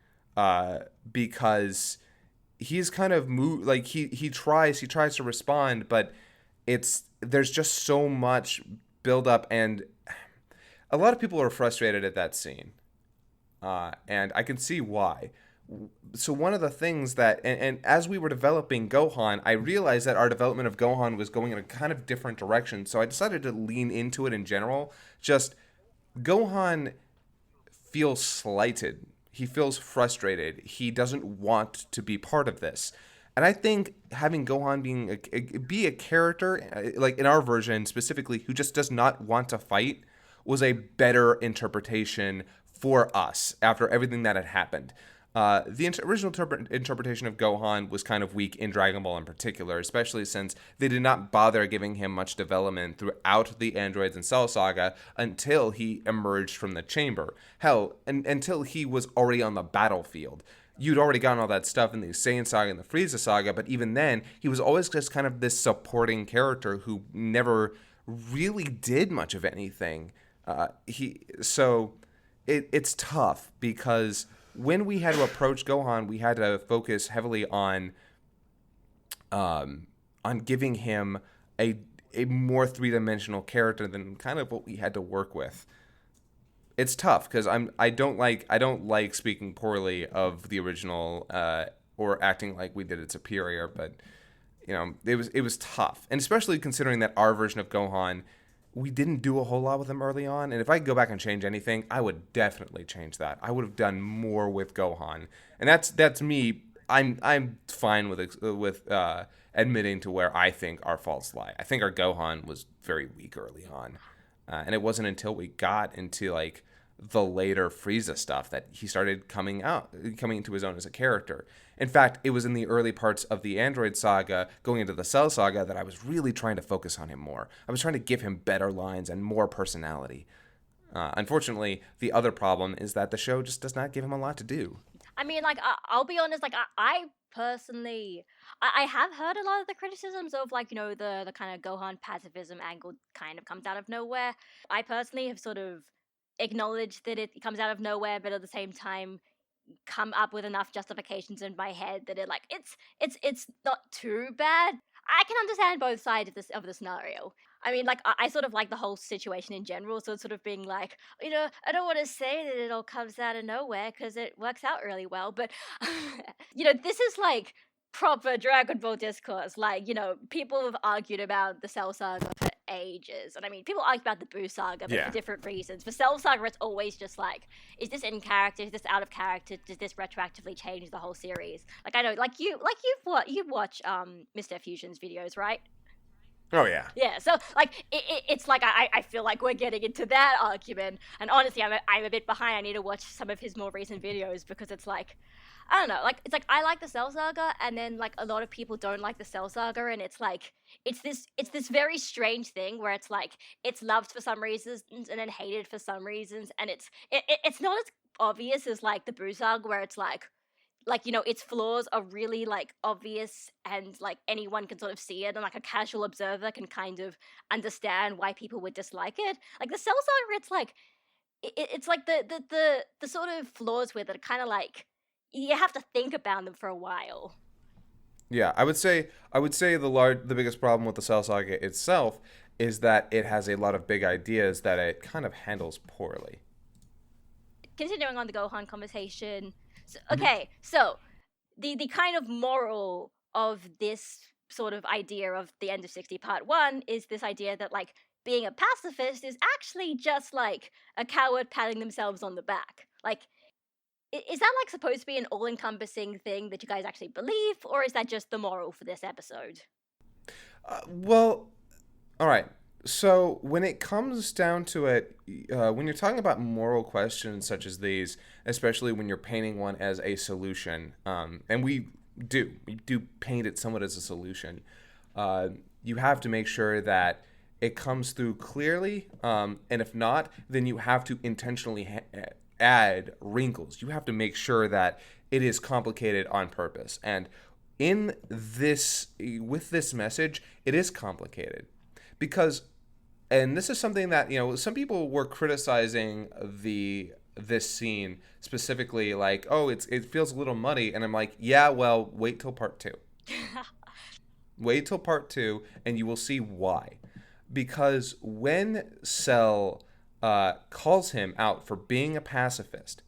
because he's kind of like he tries to respond, but there's just so much buildup, and a lot of people are frustrated at that scene, and I can see why. So one of the things that, and as we were developing Gohan, I realized that our development of Gohan was going in a kind of different direction. So I decided to lean into it in general. Just Gohan feels slighted. He feels frustrated. He doesn't want to be part of this. And I think having Gohan be a character, like in our version specifically, who just does not want to fight, was a better interpretation for us after everything that had happened. The original interpretation of Gohan was kind of weak in Dragon Ball in particular, especially since they did not bother giving him much development throughout the Androids and Cell saga until he emerged from the chamber. Hell, until he was already on the battlefield. You'd already gotten all that stuff in the Saiyan saga and the Frieza saga, but even then, he was always just kind of this supporting character who never really did much of anything. It's tough because when we had to approach Gohan, we had to focus heavily on giving him a more three-dimensional character than kind of what we had to work with. It's tough because I don't like speaking poorly of the original or acting like we did it superior, but it was tough, and especially considering that our version of Gohan, we didn't do a whole lot with him early on, and if I could go back and change anything, I would definitely change that. I would have done more with Gohan, and that's me. I'm fine with admitting to where I think our faults lie. I think our Gohan was very weak early on, and it wasn't until we got into like the later Frieza stuff that he started coming into his own as a character. In fact, it was in the early parts of the Android saga, going into the Cell saga, that I was really trying to focus on him more. I was trying to give him better lines and more personality. Unfortunately, the other problem is that the show just does not give him a lot to do. I mean, like, I'll be honest, like, I personally, I have heard a lot of the criticisms of, like, the kind of Gohan pacifism angle kind of comes out of nowhere. I personally have sort of acknowledged that it comes out of nowhere, but at the same time, come up with enough justifications in my head that it's not too bad. I can understand both sides of the scenario. I mean, like I sort of like the whole situation in general, so it's sort of being like, I don't want to say that it all comes out of nowhere because it works out really well, but this is like proper Dragon Ball discourse. Like, people have argued about the Cell Saga for ages, and I mean, people argue about the Buu Saga, but Yeah. for different reasons. For Cell Saga, it's always just like, is this in character? Is this out of character? Does this retroactively change the whole series? Like I know, you watch Mr. Fusion's videos, right? Oh yeah. Yeah, so like it's like I feel like we're getting into that argument, and honestly, I'm a bit behind. I need to watch some of his more recent videos because it's like, I don't know, like it's like I like the Cell Saga, and then like a lot of people don't like the Cell Saga, and it's like it's this very strange thing where it's like it's loved for some reasons and then hated for some reasons, and it's not as obvious as like the Buu Saga where it's like its flaws are really like obvious and like anyone can sort of see it, and like a casual observer can kind of understand why people would dislike it. Like the Cell Saga, it's like it's like the sort of flaws with it are kind of like you have to think about them for a while. Yeah, I would say the biggest problem with the Cell Saga itself is that it has a lot of big ideas that it kind of handles poorly. Continuing on the Gohan conversation. So, Mhm. okay, so the kind of moral of this sort of idea of the end of 60 part 1 is this idea that like being a pacifist is actually just like a coward patting themselves on the back. Like is that like supposed to be an all-encompassing thing that you guys actually believe, or is that just the moral for this episode? Well, all right. So when it comes down to it, when you're talking about moral questions such as these, especially when you're painting one as a solution, and we do paint it somewhat as a solution, you have to make sure that it comes through clearly, and if not, then you have to intentionally add wrinkles. You have to make sure that it is complicated on purpose. And in this, with this message, it is complicated because, and this is something that some people were criticizing this scene specifically, like, oh, it feels a little muddy, and I'm like, yeah, well, wait till part two. Wait till part two, and you will see why. Because when Cell calls him out for being a pacifist,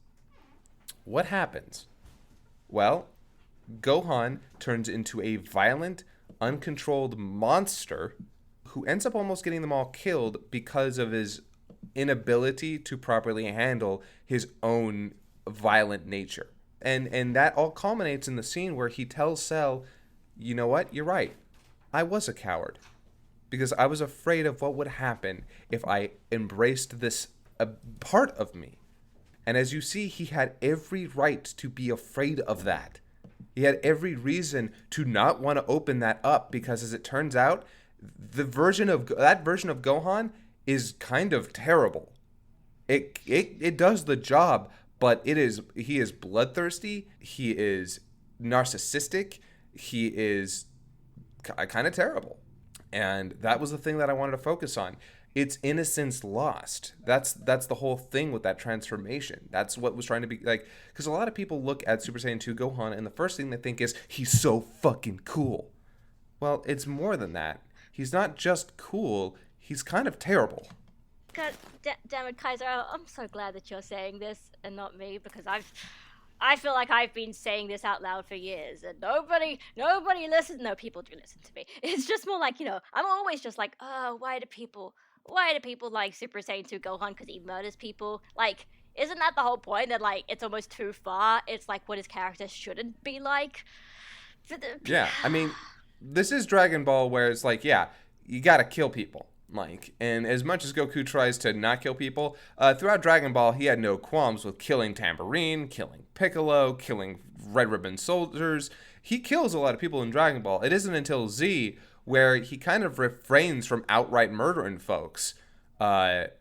what happens? Well, Gohan turns into a violent, uncontrolled monster who ends up almost getting them all killed because of his inability to properly handle his own violent nature. And that all culminates in the scene where he tells Cell, you know what, you're right. I was a coward because I was afraid of what would happen if I embraced this part of me. And as you see, he had every right to be afraid of that. He had every reason to not want to open that up because, as it turns out, that version of Gohan is kind of terrible. It does the job, but he is bloodthirsty. He is narcissistic. He is kind of terrible, and that was the thing that I wanted to focus on. It's innocence lost. That's the whole thing with that transformation. That's what was trying to be like, because a lot of people look at Super Saiyan 2 Gohan and the first thing they think is he's so fucking cool. Well, it's more than that. He's not just cool, he's kind of terrible. God damn it, Kaiser! I'm so glad that you're saying this and not me, because I feel like I've been saying this out loud for years, and nobody listens. No, people do listen to me. It's just more like, I'm always just like, oh, why do people like Super Saiyan 2 Gohan because he murders people? Like, isn't that the whole point? That like it's almost too far. It's like what his character shouldn't be like. Yeah, I mean, this is Dragon Ball where it's like, yeah, you gotta kill people. Like, and as much as Goku tries to not kill people, throughout Dragon Ball, he had no qualms with killing Tambourine, killing Piccolo, killing Red Ribbon soldiers. He kills a lot of people in Dragon Ball. It isn't until Z where he kind of refrains from outright murdering folks. And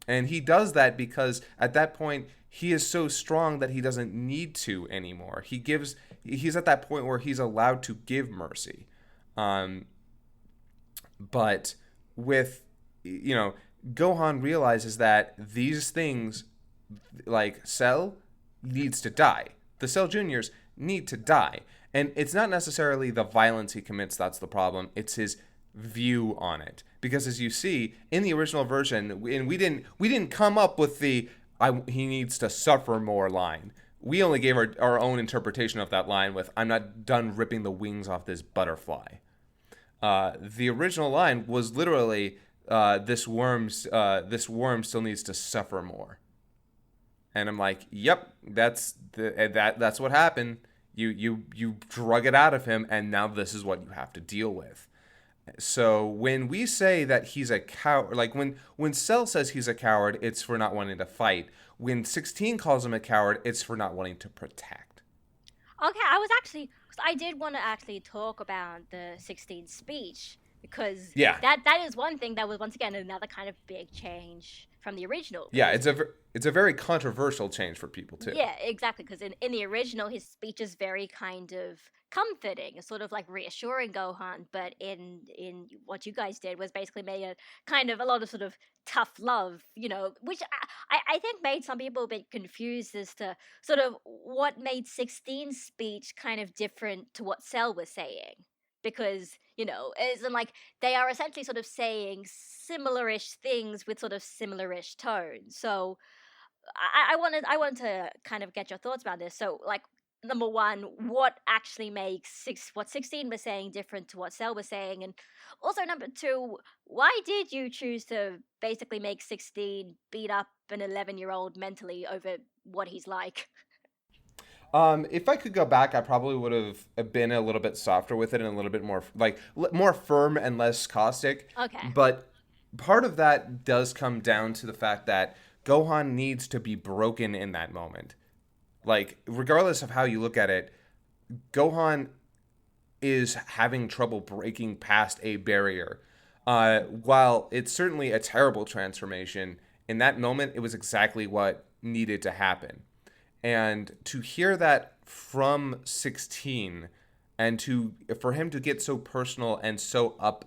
he does that because at that point, he is so strong that he doesn't need to anymore. He's at that point where he's allowed to give mercy. Um, but with, you know, Gohan realizes that these things, like Cell, needs to die. The Cell Juniors need to die. And it's not necessarily the violence he commits that's the problem. It's his view on it. Because as you see in the original version, and we didn't come up with the he needs to suffer more line. We only gave our own interpretation of that line with I'm not done ripping the wings off this butterfly. The original line was literally this worm still needs to suffer more. And I'm like, yep, that's what happened. You drug it out of him, and now this is what you have to deal with. So when we say that he's a coward, like when Cell says he's a coward, it's for not wanting to fight. When 16 calls him a coward, it's for not wanting to protect. Okay, I did want to actually talk about the 16 speech because Yeah, that is one thing that was once again another kind of big change from the original. yeah, it's a very controversial change for people too. Yeah, exactly. Because in the original, his speech is very kind of comforting, sort of like reassuring Gohan. But in what you guys did was basically made a kind of a lot of sort of tough love, which I think made some people a bit confused as to sort of what made 16's speech kind of different to what Cell was saying. Because, it's like they are essentially sort of saying similar-ish things with sort of similar-ish tones. So I wanted to kind of get your thoughts about this. So, like, number one, what actually makes what 16 was saying different to what Cell was saying, and also number two, why did you choose to basically make 16 beat up an 11-year-old mentally over what he's like? If I could go back, I probably would have been a little bit softer with it and a little bit more like more firm and less caustic. Okay. But part of that does come down to the fact that Gohan needs to be broken in that moment. Like, regardless of how you look at it, Gohan is having trouble breaking past a barrier. While it's certainly a terrible transformation, in that moment, it was exactly what needed to happen. And to hear that from 16 and for him to get so personal and so up,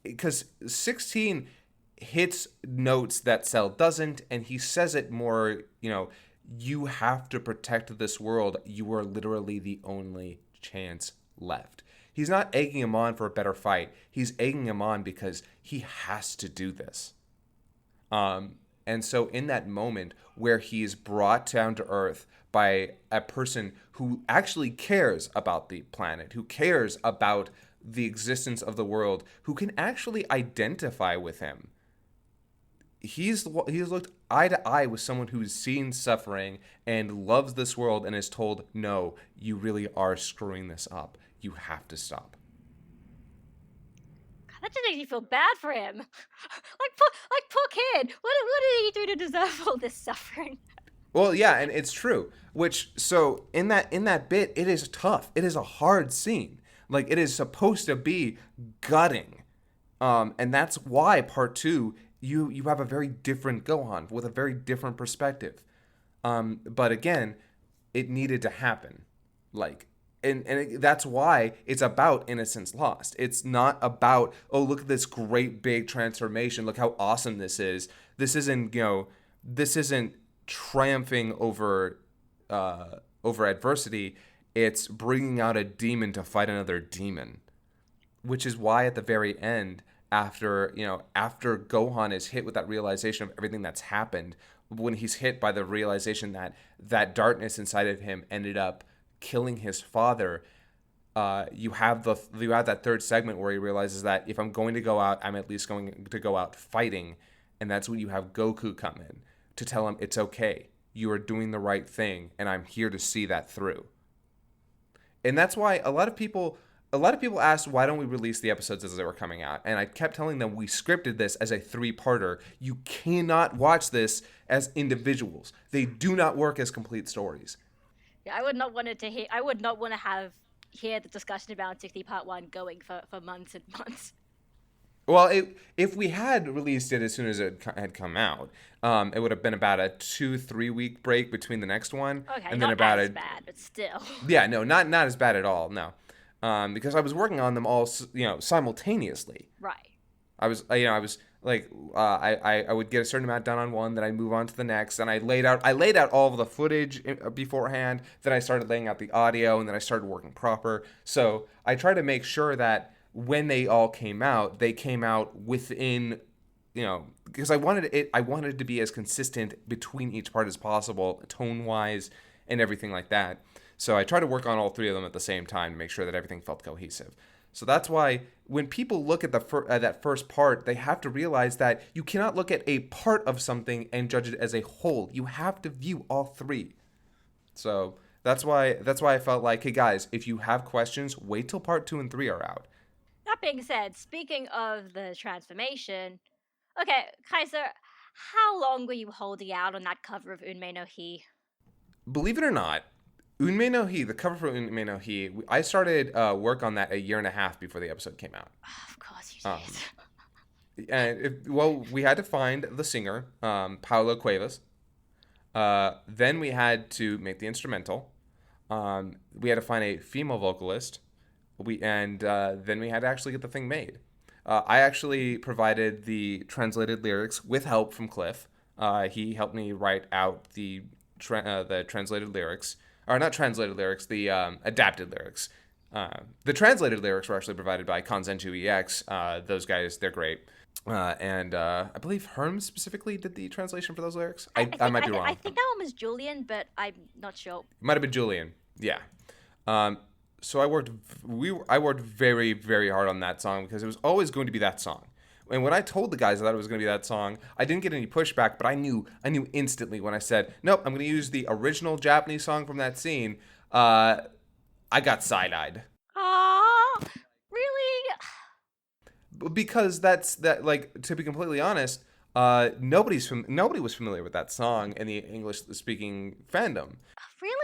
because 16 hits notes that Cell doesn't, and he says it more, you have to protect this world. You are literally the only chance left. He's not egging him on for a better fight. He's egging him on because he has to do this. And so in that moment where he's brought down to earth by a person who actually cares about the planet, who cares about the existence of the world, who can actually identify with him, he's looked eye to eye with someone who's seen suffering and loves this world and is told, no, you really are screwing this up. You have to stop. That just makes me feel bad for him. like poor kid. What did he do to deserve all this suffering? Well, yeah, and it's true. So in that bit, it is tough. It is a hard scene. Like, it is supposed to be gutting, and that's why part two you have a very different Gohan with a very different perspective. But again, it needed to happen. Like. That's why it's about innocence lost. It's not about, oh, look at this great big transformation. Look how awesome this is. This isn't triumphing over adversity. It's bringing out a demon to fight another demon, which is why at the very end, after Gohan is hit with that realization of everything that's happened, when he's hit by the realization that darkness inside of him ended up killing his father, you have that third segment where he realizes that if I'm going to go out, I'm at least going to go out fighting, and that's when you have Goku come in to tell him it's okay, you are doing the right thing, and I'm here to see that through. And that's why a lot of people asked, why don't we release the episodes as they were coming out? And I kept telling them we scripted this as a 3-parter. You cannot watch this as individuals. They do not work as complete stories. Yeah, I would not want to hear the discussion about 60 Part 1 going for months and months. Well, if we had released it as soon as it had come out, it would have been about a 2-3 week break between the next one, Okay, and then not about as a bad, but still. yeah, no, not as bad at all, no, because I was working on them all, simultaneously. Right. I was like, I would get a certain amount done on one, then I'd move on to the next, and I laid out all of the footage beforehand. Then I started laying out the audio, and then I started working proper. So I tried to make sure that when they all came out, they came out within, because I wanted it to be as consistent between each part as possible, tone wise, and everything like that. So I tried to work on all three of them at the same time to make sure that everything felt cohesive. So that's why when people look at that first part, they have to realize that you cannot look at a part of something and judge it as a whole. You have to view all three. So that's why I felt like, hey guys, if you have questions, wait till part 2 and 3 are out. That being said, speaking of the transformation, okay, Kaiser, how long were you holding out on that cover of Unmei no Hi? Believe it or not, Unmei no Hi, the cover for Unmei no Hi, I started work on that a year and a half before the episode came out. Of course you Um, did. well, we had to find the singer, Paulo Cuevas. Then we had to make the instrumental. We had to find a female vocalist. Then we had to actually get the thing made. I actually provided the translated lyrics with help from Cliff. He helped me write out the translated lyrics, or not translated lyrics, the adapted lyrics. The translated lyrics were actually provided by Kanzenju EX. Those guys, they're great. I believe Herm specifically did the translation for those lyrics. I might be wrong. I think that one was Julian, but I'm not sure. It might have been Julian. Yeah. So I worked very, very hard on that song because it was always going to be that song. And when I told the guys that it was going to be that song, I didn't get any pushback, but I knew instantly when I said, nope, I'm going to use the original Japanese song from that scene. I got side-eyed. Aww, really? Because like, to be completely honest, nobody was familiar with that song in the English-speaking fandom. Really?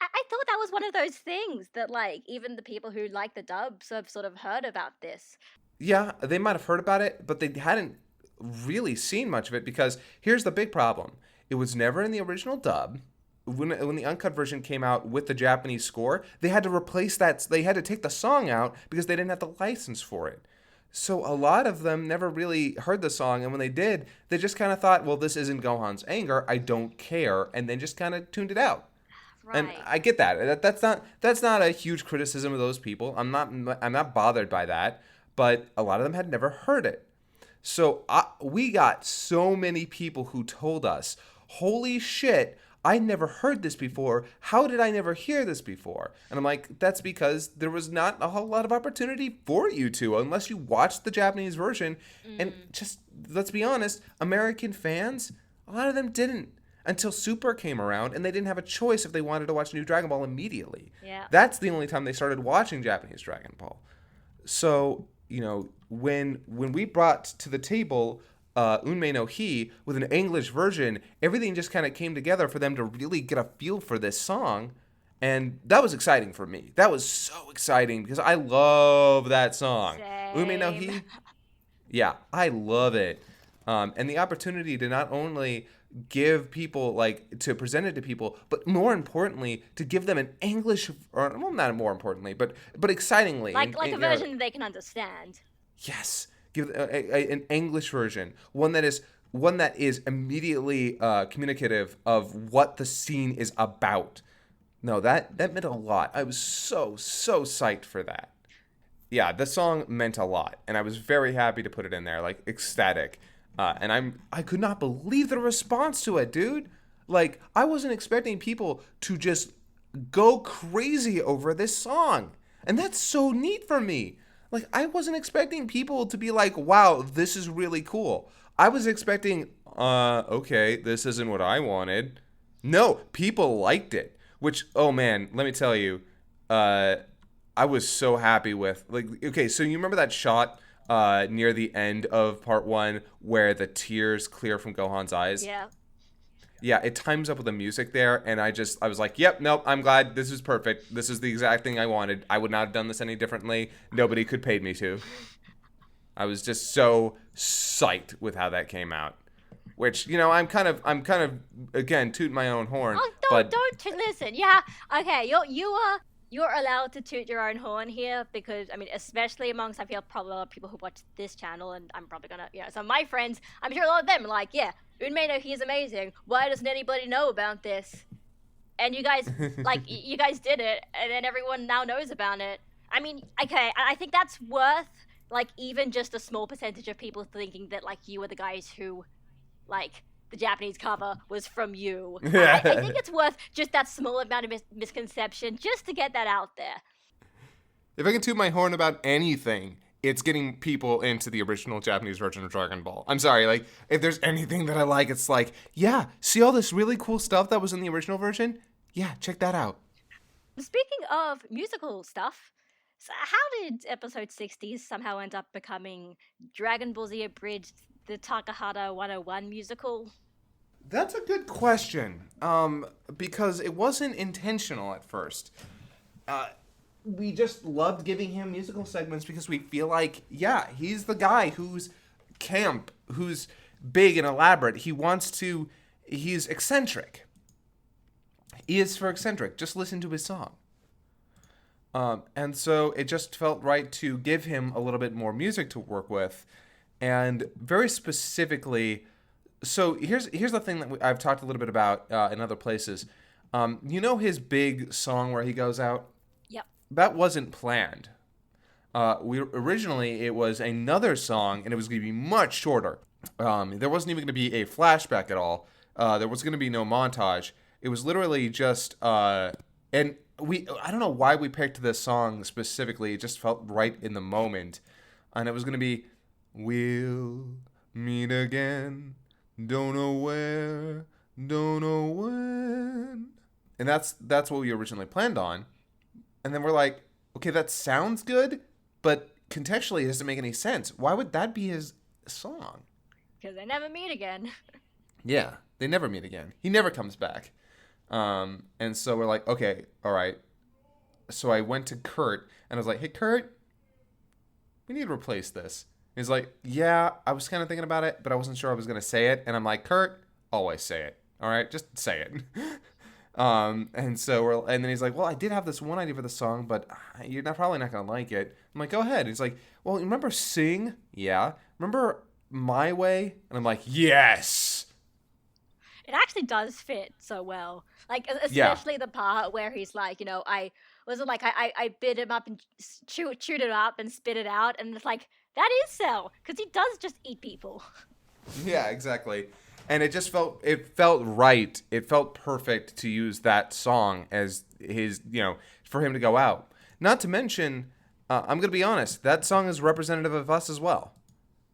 I thought that was one of those things that, like, even the people who like the dubs have sort of heard about this. Yeah, they might have heard about it, but they hadn't really seen much of it because here's the big problem. It was never in the original dub. When the uncut version came out with the Japanese score, they had to replace that. They had to take the song out because they didn't have the license for it. So a lot of them never really heard the song, and when they did, they just kind of thought, well, this isn't Gohan's anger, I don't care, and then just kind of tuned it out. Right. And I get that. That's not a huge criticism of those people. I'm not bothered by that, but a lot of them had never heard it. So we got so many people who told us, holy shit, I never heard this before. How did I never hear this before? And I'm like, that's because there was not a whole lot of opportunity for you to, unless you watched the Japanese version. And just, let's be honest, American fans, a lot of them didn't until Super came around, and they didn't have a choice if they wanted to watch new Dragon Ball immediately. Yeah. That's the only time they started watching Japanese Dragon Ball. So, when we brought to the table Unmei no Hi with an English version, everything just kind of came together for them to really get a feel for this song. And that was exciting for me. That was so exciting because I love that song. Same. Unmei no Hi. Yeah, I love it. And the opportunity to not only give people, like, to present it to people, but more importantly, to give them an English, or, well, not more importantly, but excitingly. Like a version that they can understand. Yes. Give an English version, one that is immediately communicative of what the scene is about. No, that meant a lot. I was so psyched for that. Yeah, the song meant a lot, and I was very happy to put it in there, like, ecstatic. And I could not believe the response to it, dude. Like, I wasn't expecting people to just go crazy over this song, and that's so neat for me. Like, I wasn't expecting people to be like, wow, this is really cool. I was expecting, okay, this isn't what I wanted. No, people liked it. Which, oh man, let me tell you, I was so happy with, like, okay, so you remember that shot near the end of part 1 where the tears clear from Gohan's eyes? Yeah. Yeah, it times up with the music there, and I was like, yep, nope, I'm glad, this is perfect. This is the exact thing I wanted. I would not have done this any differently. Nobody could pay me to. I was just so psyched with how that came out. Which, I'm kind of again tooting my own horn, Oh, but don't listen. Yeah, okay. You're allowed to toot your own horn here because I mean, especially amongst I feel probably a lot of people who watch this channel, and I'm probably gonna some of my friends. I'm sure a lot of them are like, yeah, Unmei, he's amazing. Why doesn't anybody know about this? And you guys you guys did it, and then everyone now knows about it. I mean, okay, I think that's worth like even just a small percentage of people thinking that like you were the guys who like the Japanese cover was from you. I think it's worth just that small amount of misconception just to get that out there. if I can toot my horn about anything, it's getting people into the original Japanese version of Dragon Ball. I'm sorry, like, if there's anything that I like, it's like, yeah, see all this really cool stuff that was in the original version? Yeah, check that out. Speaking of musical stuff, so how did episode 60 somehow end up becoming Dragon Ball Z Abridged, the Takahata 101 musical? That's a good question, because it wasn't intentional at first. We just loved giving him musical segments because we feel like, yeah, he's the guy who's camp, who's big and elaborate. He's eccentric. He is for eccentric. Just listen to his song. And so it just felt right to give him a little bit more music to work with. And very specifically, so here's the thing that I've talked a little bit about in other places. His big song where he goes out? Yep. That wasn't planned. Originally, it was another song, and it was going to be much shorter. There wasn't even going to be a flashback at all. There was going to be no montage. It was literally just, I don't know why we picked this song specifically. It just felt right in the moment. And it was going to be, we'll meet again, don't know where, don't know when. And that's what we originally planned on. And then we're like, okay, that sounds good, but contextually it doesn't make any sense. Why would that be his song? Because they never meet again. Yeah, they never meet again. He never comes back. And so we're like, okay, all right. So I went to Kurt, and I was like, hey, Kurt, we need to replace this. And he's like, yeah, I was kind of thinking about it, but I wasn't sure I was going to say it. And I'm like, Kurt, always say it. All right, just say it. And then he's like, well, I did have this one idea for the song, but you're probably not going to like it. I'm like, go ahead. He's like, well, you remember Sing? Yeah. Remember My Way? And I'm like, yes. It actually does fit so well. Like, especially the part where he's like, I bit him up and chewed it up and spit it out. And it's like, that is Cell. Because he does just eat people. Yeah, exactly. And it felt right. It felt perfect to use that song as his, for him to go out. Not to mention, I'm going to be honest, that song is representative of us as well.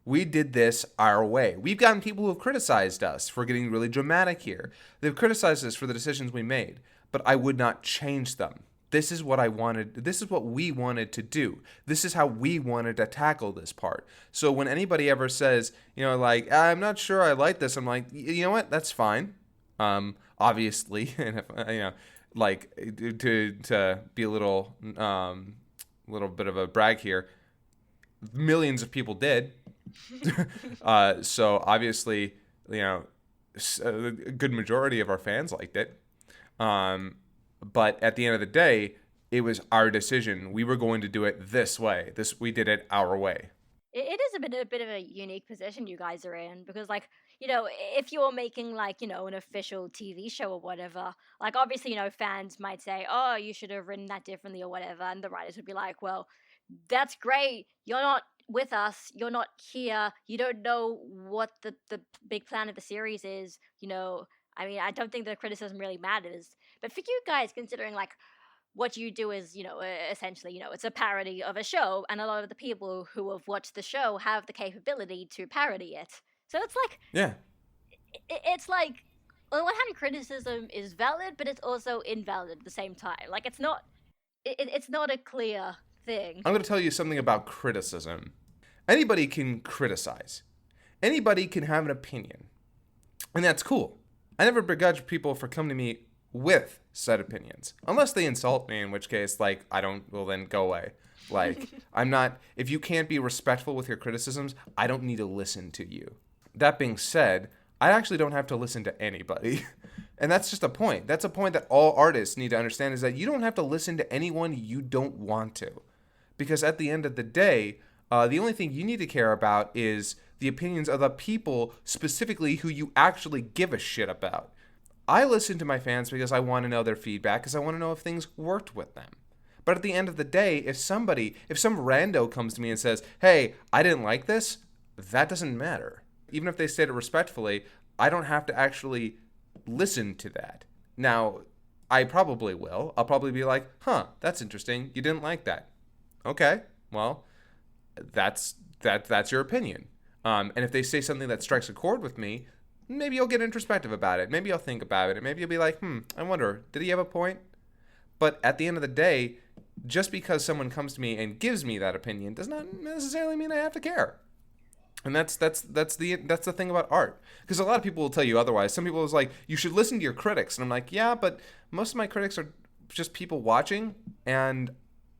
We did this our way. We've gotten people who have criticized us for getting really dramatic here. They've criticized us for the decisions we made, but I would not change them. This is what I wanted. This is what we wanted to do. This is how we wanted to tackle this part. So when anybody ever says, I'm not sure I like this, I'm like, you know what? That's fine. Obviously, and if, to be a little bit of a brag here, millions of people did. So obviously, a good majority of our fans liked it. But at the end of the day, it was our decision. We were going to do it this way. We did it our way. It is a bit of a unique position you guys are in because, if you're making, an official TV show or whatever, obviously, fans might say, oh, you should have written that differently or whatever. And the writers would be like, well, that's great. You're not with us. You're not here. You don't know what the big plan of the series is. I don't think the criticism really matters. But for you guys, considering, what you do is, essentially, it's a parody of a show, and a lot of the people who have watched the show have the capability to parody it. So it's yeah. It's on the one hand, criticism is valid, but it's also invalid at the same time. It's not a clear thing. I'm going to tell you something about criticism. Anybody can criticize. Anybody can have an opinion. And that's cool. I never begrudge people for coming to me with said opinions. Unless they insult me, in which case, like, I don't, well, then go away. Like, I'm not, if you can't be respectful with your criticisms, I don't need to listen to you. That being said, I actually don't have to listen to anybody. And that's just a point. That's a point that all artists need to understand, is that you don't have to listen to anyone you don't want to. Because at the end of the day, the only thing you need to care about is the opinions of the people specifically who you actually give a shit about. I listen to my fans because I want to know their feedback, because I want to know if things worked with them. But at the end of the day, if some rando comes to me and says, hey, I didn't like this, that doesn't matter. Even if they said it respectfully, I don't have to actually listen to that. Now, I probably will. I'll probably be like, that's interesting. You didn't like that. Okay, well, that's your opinion. And if they say something that strikes a chord with me, maybe you'll get introspective about it. Maybe I'll think about it. And maybe you'll be like, I wonder, did he have a point? But at the end of the day, just because someone comes to me and gives me that opinion does not necessarily mean I have to care. And that's the thing about art. Because a lot of people will tell you otherwise. Some people is like, you should listen to your critics. And I'm like, yeah, but most of my critics are just people watching. And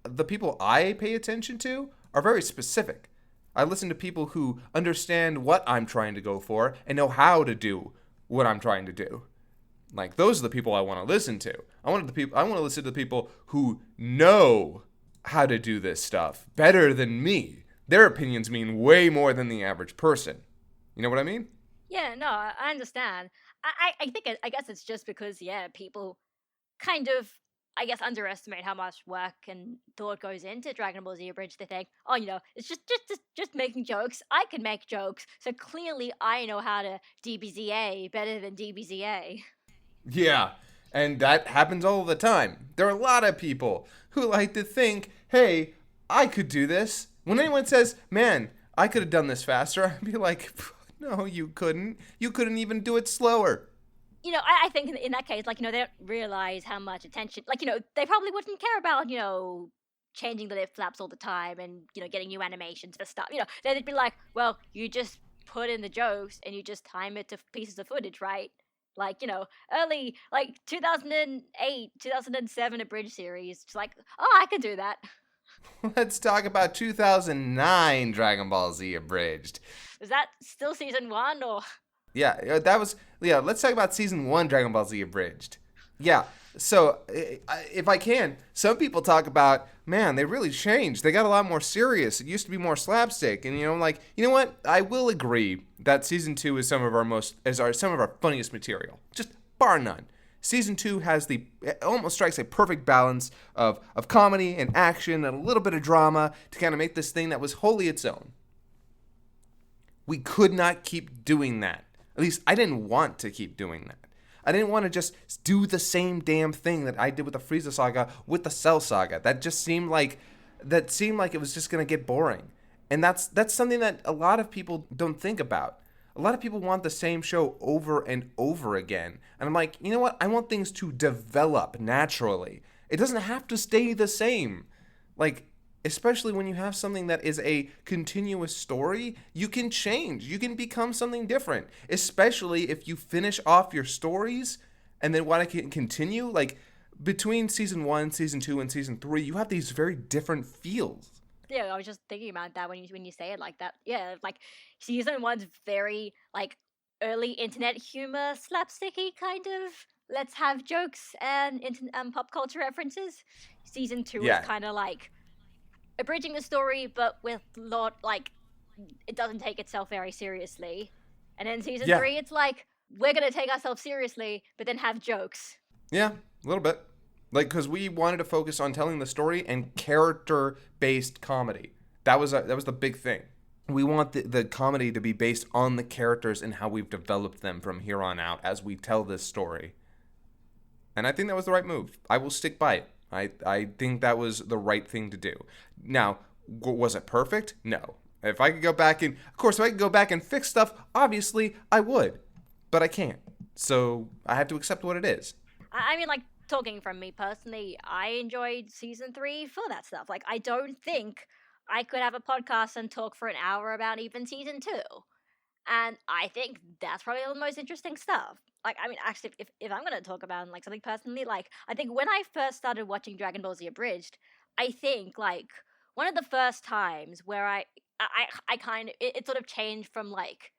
the people I pay attention to are very specific. I listen to people who understand what I'm trying to go for and know how to do what I'm trying to do. Like, those are the people I want to listen to. I want to listen to the people who know how to do this stuff better than me. Their opinions mean way more than the average person. You know what I mean? Yeah, no, I understand. I guess it's just because, yeah, people kind of, I guess, underestimate how much work and thought goes into Dragon Ball Z Abridged. They think, oh, it's just making jokes. I can make jokes, so clearly I know how to DBZA better than DBZA. Yeah, and that happens all the time. There are a lot of people who like to think, hey, I could do this. When anyone says, man, I could have done this faster, I'd be like, no, you couldn't. You couldn't even do it slower. I think in that case, they don't realize how much attention, they probably wouldn't care about, changing the lip flaps all the time and, getting new animations for stuff. They'd be like, well, you just put in the jokes and you just time it to pieces of footage, right? Early, 2008, 2007 Abridged series. It's like, oh, I can do that. Let's talk about 2009 Dragon Ball Z Abridged. Is that still season 1 or? Yeah, let's talk about season 1 Dragon Ball Z Abridged. Yeah, so if I can, some people talk about, man, they really changed. They got a lot more serious. It used to be more slapstick. And, you know what? I will agree that season 2 is some of our funniest material. Just bar none. Season 2 has it almost strikes a perfect balance of comedy and action and a little bit of drama to kind of make this thing that was wholly its own. We could not keep doing that. At least I didn't want to keep doing that. I didn't want to just do the same damn thing that I did with the Frieza saga with the Cell saga. That seemed like it was just going to get boring. And that's something that a lot of people don't think about. A lot of people want the same show over and over again. And I'm like, you know what? I want things to develop naturally. It doesn't have to stay the same. Especially when you have something that is a continuous story, you can change. You can become something different. Especially if you finish off your stories and then want to continue. Between season 1, season 2, and season 3, you have these very different feels. Yeah, I was just thinking about that when you say it like that. Yeah, season 1's very early internet humor, slapsticky kind of. Let's have jokes and pop culture references. Season 2 is kind of abridging the story, but with it doesn't take itself very seriously. And then season 3, it's we're gonna take ourselves seriously, but then have jokes. Yeah, a little bit. Because we wanted to focus on telling the story and character-based comedy. That was the big thing. We want the comedy to be based on the characters and how we've developed them from here on out as we tell this story. And I think that was the right move. I will stick by it. I think that was the right thing to do. Now, was it perfect? No. If I could go back and fix stuff, obviously I would. But I can't. So I have to accept what it is. I mean, talking from me personally, I enjoyed season 3 for that stuff. I don't think I could have a podcast and talk for an hour about even season 2. And I think that's probably the most interesting stuff. like, I mean, actually, if I'm gonna talk about like something personally, like, I think when I first started watching Dragon Ball Z Abridged, I think like one of the first times where I kind of it sort of changed from like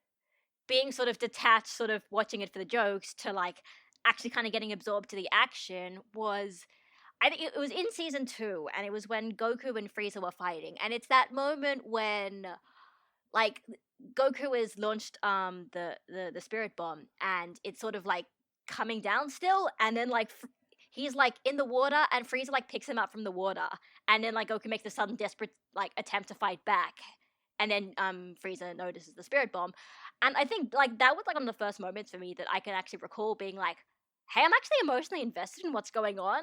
being sort of detached, sort of watching it for the jokes, to like actually kind of getting absorbed to the action was, I think it was in season 2, and it was when Goku and Frieza were fighting, and it's that moment when like Goku has launched the spirit bomb, and it's sort of like coming down still, and then like he's like in the water, and Frieza like picks him up from the water, and then like Goku makes a sudden desperate like attempt to fight back, and then Frieza notices the spirit bomb, and I think like that was like one of the first moments for me that I can actually recall being like, hey, I'm actually emotionally invested in what's going on.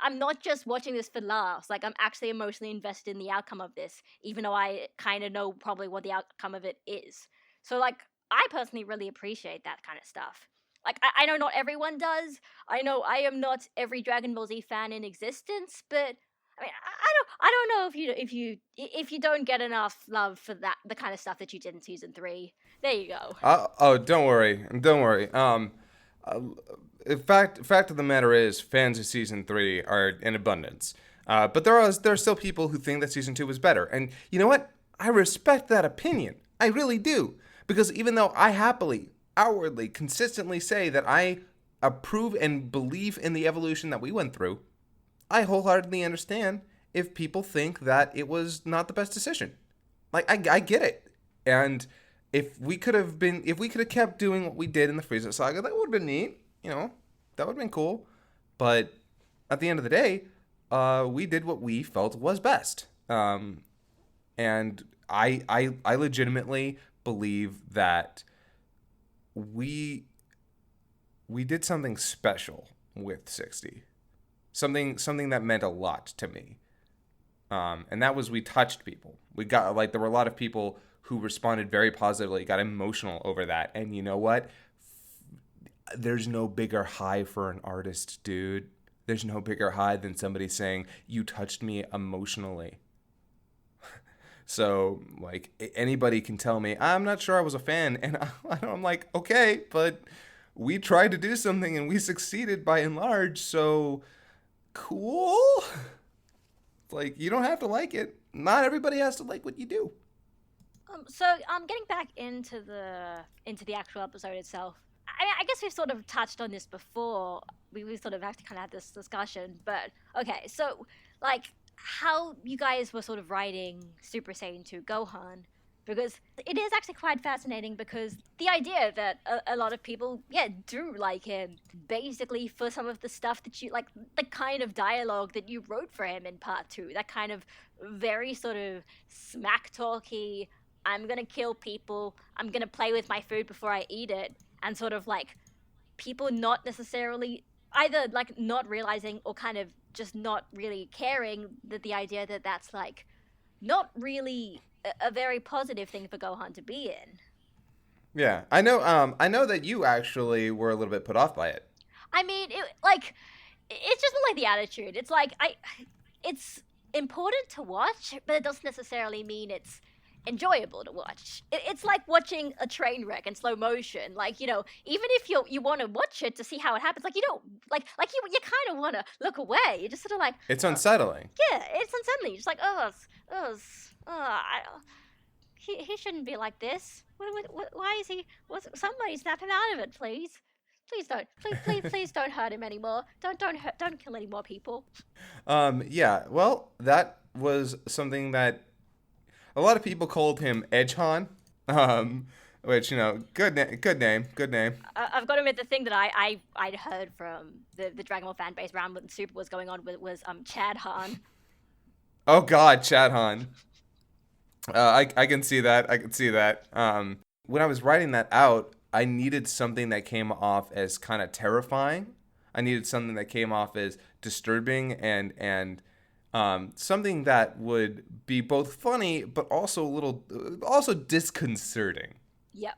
I'm not just watching this for laughs. Like, I'm actually emotionally invested in the outcome of this, even though I kind of know probably what the outcome of it is. So, like, I personally really appreciate that kind of stuff. Like, I know not everyone does. I know I am not every Dragon Ball Z fan in existence, but I mean, I don't know if you don't get enough love for that the kind of stuff that you did in season 3. There you go. Oh, don't worry, don't worry. Uh, fact of the matter is, fans of season 3 are in abundance. But there are still people who think that season 2 was better, and you know what? I respect that opinion. I really do, because even though I happily, outwardly, consistently say that I approve and believe in the evolution that we went through, I wholeheartedly understand if people think that it was not the best decision. Like, I get it. And if we could have kept doing what we did in the Frieza saga, that would have been neat. You know, that would have been cool. But at the end of the day, we did what we felt was best. And I legitimately believe that we did something special with 60. Something that meant a lot to me. And that was, we touched people. We got, like, there were a lot of people who responded very positively, got emotional over that. And you know what? There's no bigger high for an artist, dude. There's no bigger high than somebody saying, you touched me emotionally. So, like, anybody can tell me, I'm not sure I was a fan. And I'm like, okay, but we tried to do something and we succeeded by and large. So, cool. Like, you don't have to like it. Not everybody has to like what you do. So getting back into the actual episode itself. I guess we've sort of touched on this before. We sort of actually kind of had this discussion, but okay. So like how you guys were sort of writing Super Saiyan 2 Gohan, because it is actually quite fascinating, because the idea that a lot of people, yeah, do like him basically for some of the stuff that you like, the kind of dialogue that you wrote for him in part 2, that kind of very sort of smack talky, I'm gonna kill people, I'm gonna play with my food before I eat it, and sort of like people not necessarily either like not realizing or kind of just not really caring, that the idea that that's like not really a very positive thing for Gohan to be in. Yeah, I know. I know that you actually were a little bit put off by it. I mean, it's just like the attitude. It's like it's important to watch, but it doesn't necessarily mean it's enjoyable to watch. It's like watching a train wreck in slow motion. Like, you know, even if you want to watch it to see how it happens, like you don't like you kind of want to look away. You're just sort of like, It's unsettling. yeah, it's unsettling. You're just like, he shouldn't be like this. Why is he? Somebody snap him out of it, please. Please don't. Please don't hurt him anymore. Don't kill any more people. Yeah. Well, that was something that a lot of people called him Edgehan. Which, you know, good name. I've got to admit, the thing that I'd heard from the Dragon Ball fan base around when Super was going on with was Chad Han. Oh God, Chad Han. I can see that. I can see that. When I was writing that out, I needed something that came off as kind of terrifying. I needed something that came off as disturbing and something that would be both funny but also also disconcerting. Yep.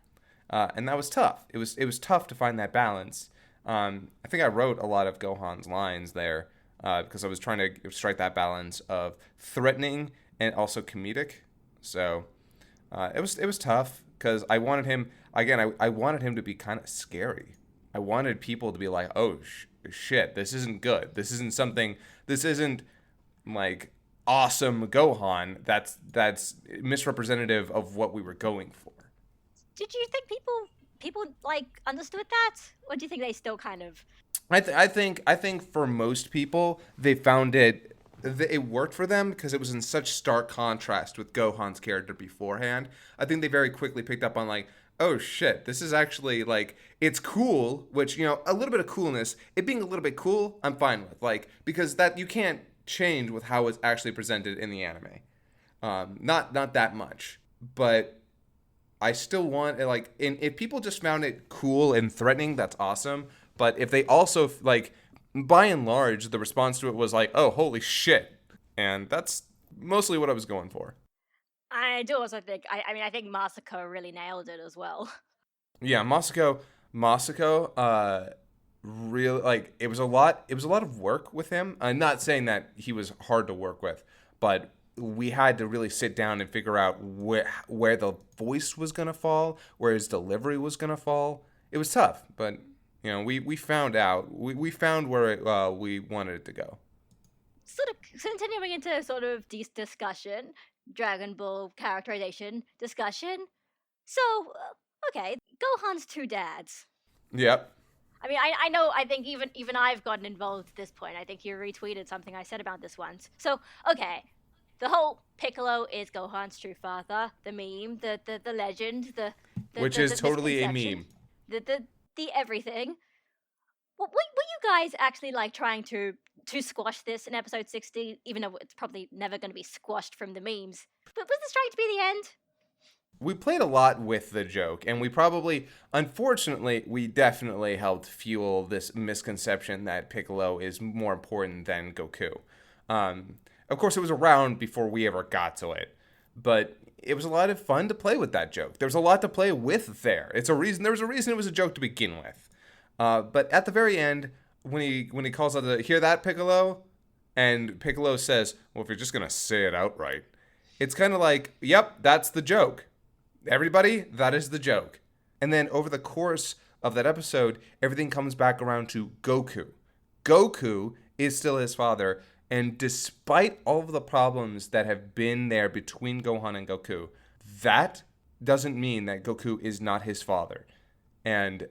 And that was tough. It was tough to find that balance. I think I wrote a lot of Gohan's lines there because I was trying to strike that balance of threatening and also comedic. So it was tough because I wanted him again. I wanted him to be kind of scary. I wanted people to be like, oh shit, this isn't good. This isn't something. This isn't like awesome Gohan. That's misrepresentative of what we were going for. Did you think people like understood that, or do you think they still kind of? I think for most people they found it worked for them because it was in such stark contrast with Gohan's character beforehand. I think they very quickly picked up on like, oh shit, this is actually like it's cool, which a little bit of coolness, it being a little bit cool, I'm fine with, like because that you can't change with how it's actually presented in the anime. Not that much, but I still want like, and if people just found it cool and threatening, that's awesome. But if they also like, by and large, the response to it was like, "Oh, holy shit," and that's mostly what I was going for. I do also think. I mean, I think Masako really nailed it as well. Yeah, Masako, really like it was a lot. It was a lot of work with him. I'm not saying that he was hard to work with, but we had to really sit down and figure out where the voice was gonna fall, where his delivery was gonna fall. It was tough, but we found out. We found where we wanted it to go. Sort of continuing into sort of discussion, Dragon Ball characterization discussion. So, okay, Gohan's two dads. Yep. I mean, I know. I think even I've gotten involved at this point. I think you retweeted something I said about this once. So, okay, the whole Piccolo is Gohan's true father. The meme, the legend, Which is totally a misconception, meme. the everything. Were you guys actually like trying to squash this in episode 60, even though it's probably never going to be squashed from the memes? But was this trying to be the end? We played a lot with the joke, and we probably, unfortunately, we definitely helped fuel this misconception that Piccolo is more important than Goku. Of course, it was around before we ever got to it, but it was a lot of fun to play with that joke. There was a lot to play with there. There was a reason it was a joke to begin with. But at the very end, when he calls out hear that, Piccolo? And Piccolo says, well, if you're just going to say it outright, it's kind of like, yep, that's the joke. Everybody, that is the joke. And then over the course of that episode, everything comes back around to Goku. Goku is still his father, and despite all of the problems that have been there between Gohan and Goku, that doesn't mean that Goku is not his father. And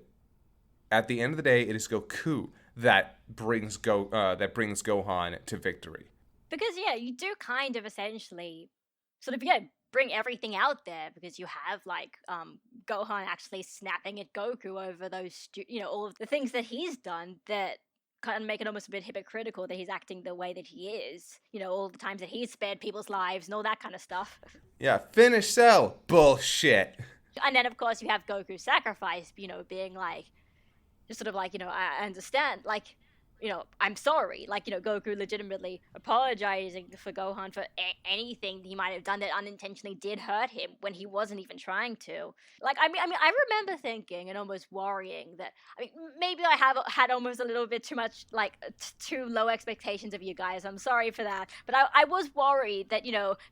at the end of the day, it is Goku that brings Gohan to victory. Because yeah, you do kind of essentially sort of bring everything out there, because you have like Gohan actually snapping at Goku over those all of the things that he's done that kind of make it almost a bit hypocritical that he's acting the way that he is. All the times that he's spared people's lives and all that kind of stuff. Yeah, finish Cell. Bullshit. And then of course you have Goku's sacrifice, being like, just sort of like, I understand, like, I'm sorry. Like, Goku legitimately apologizing for Gohan for anything he might have done that unintentionally did hurt him when he wasn't even trying to. Like, I mean, I remember thinking and almost worrying that, I mean, maybe I have had almost a little bit too much, like, too low expectations of you guys. I'm sorry for that. But I was worried that,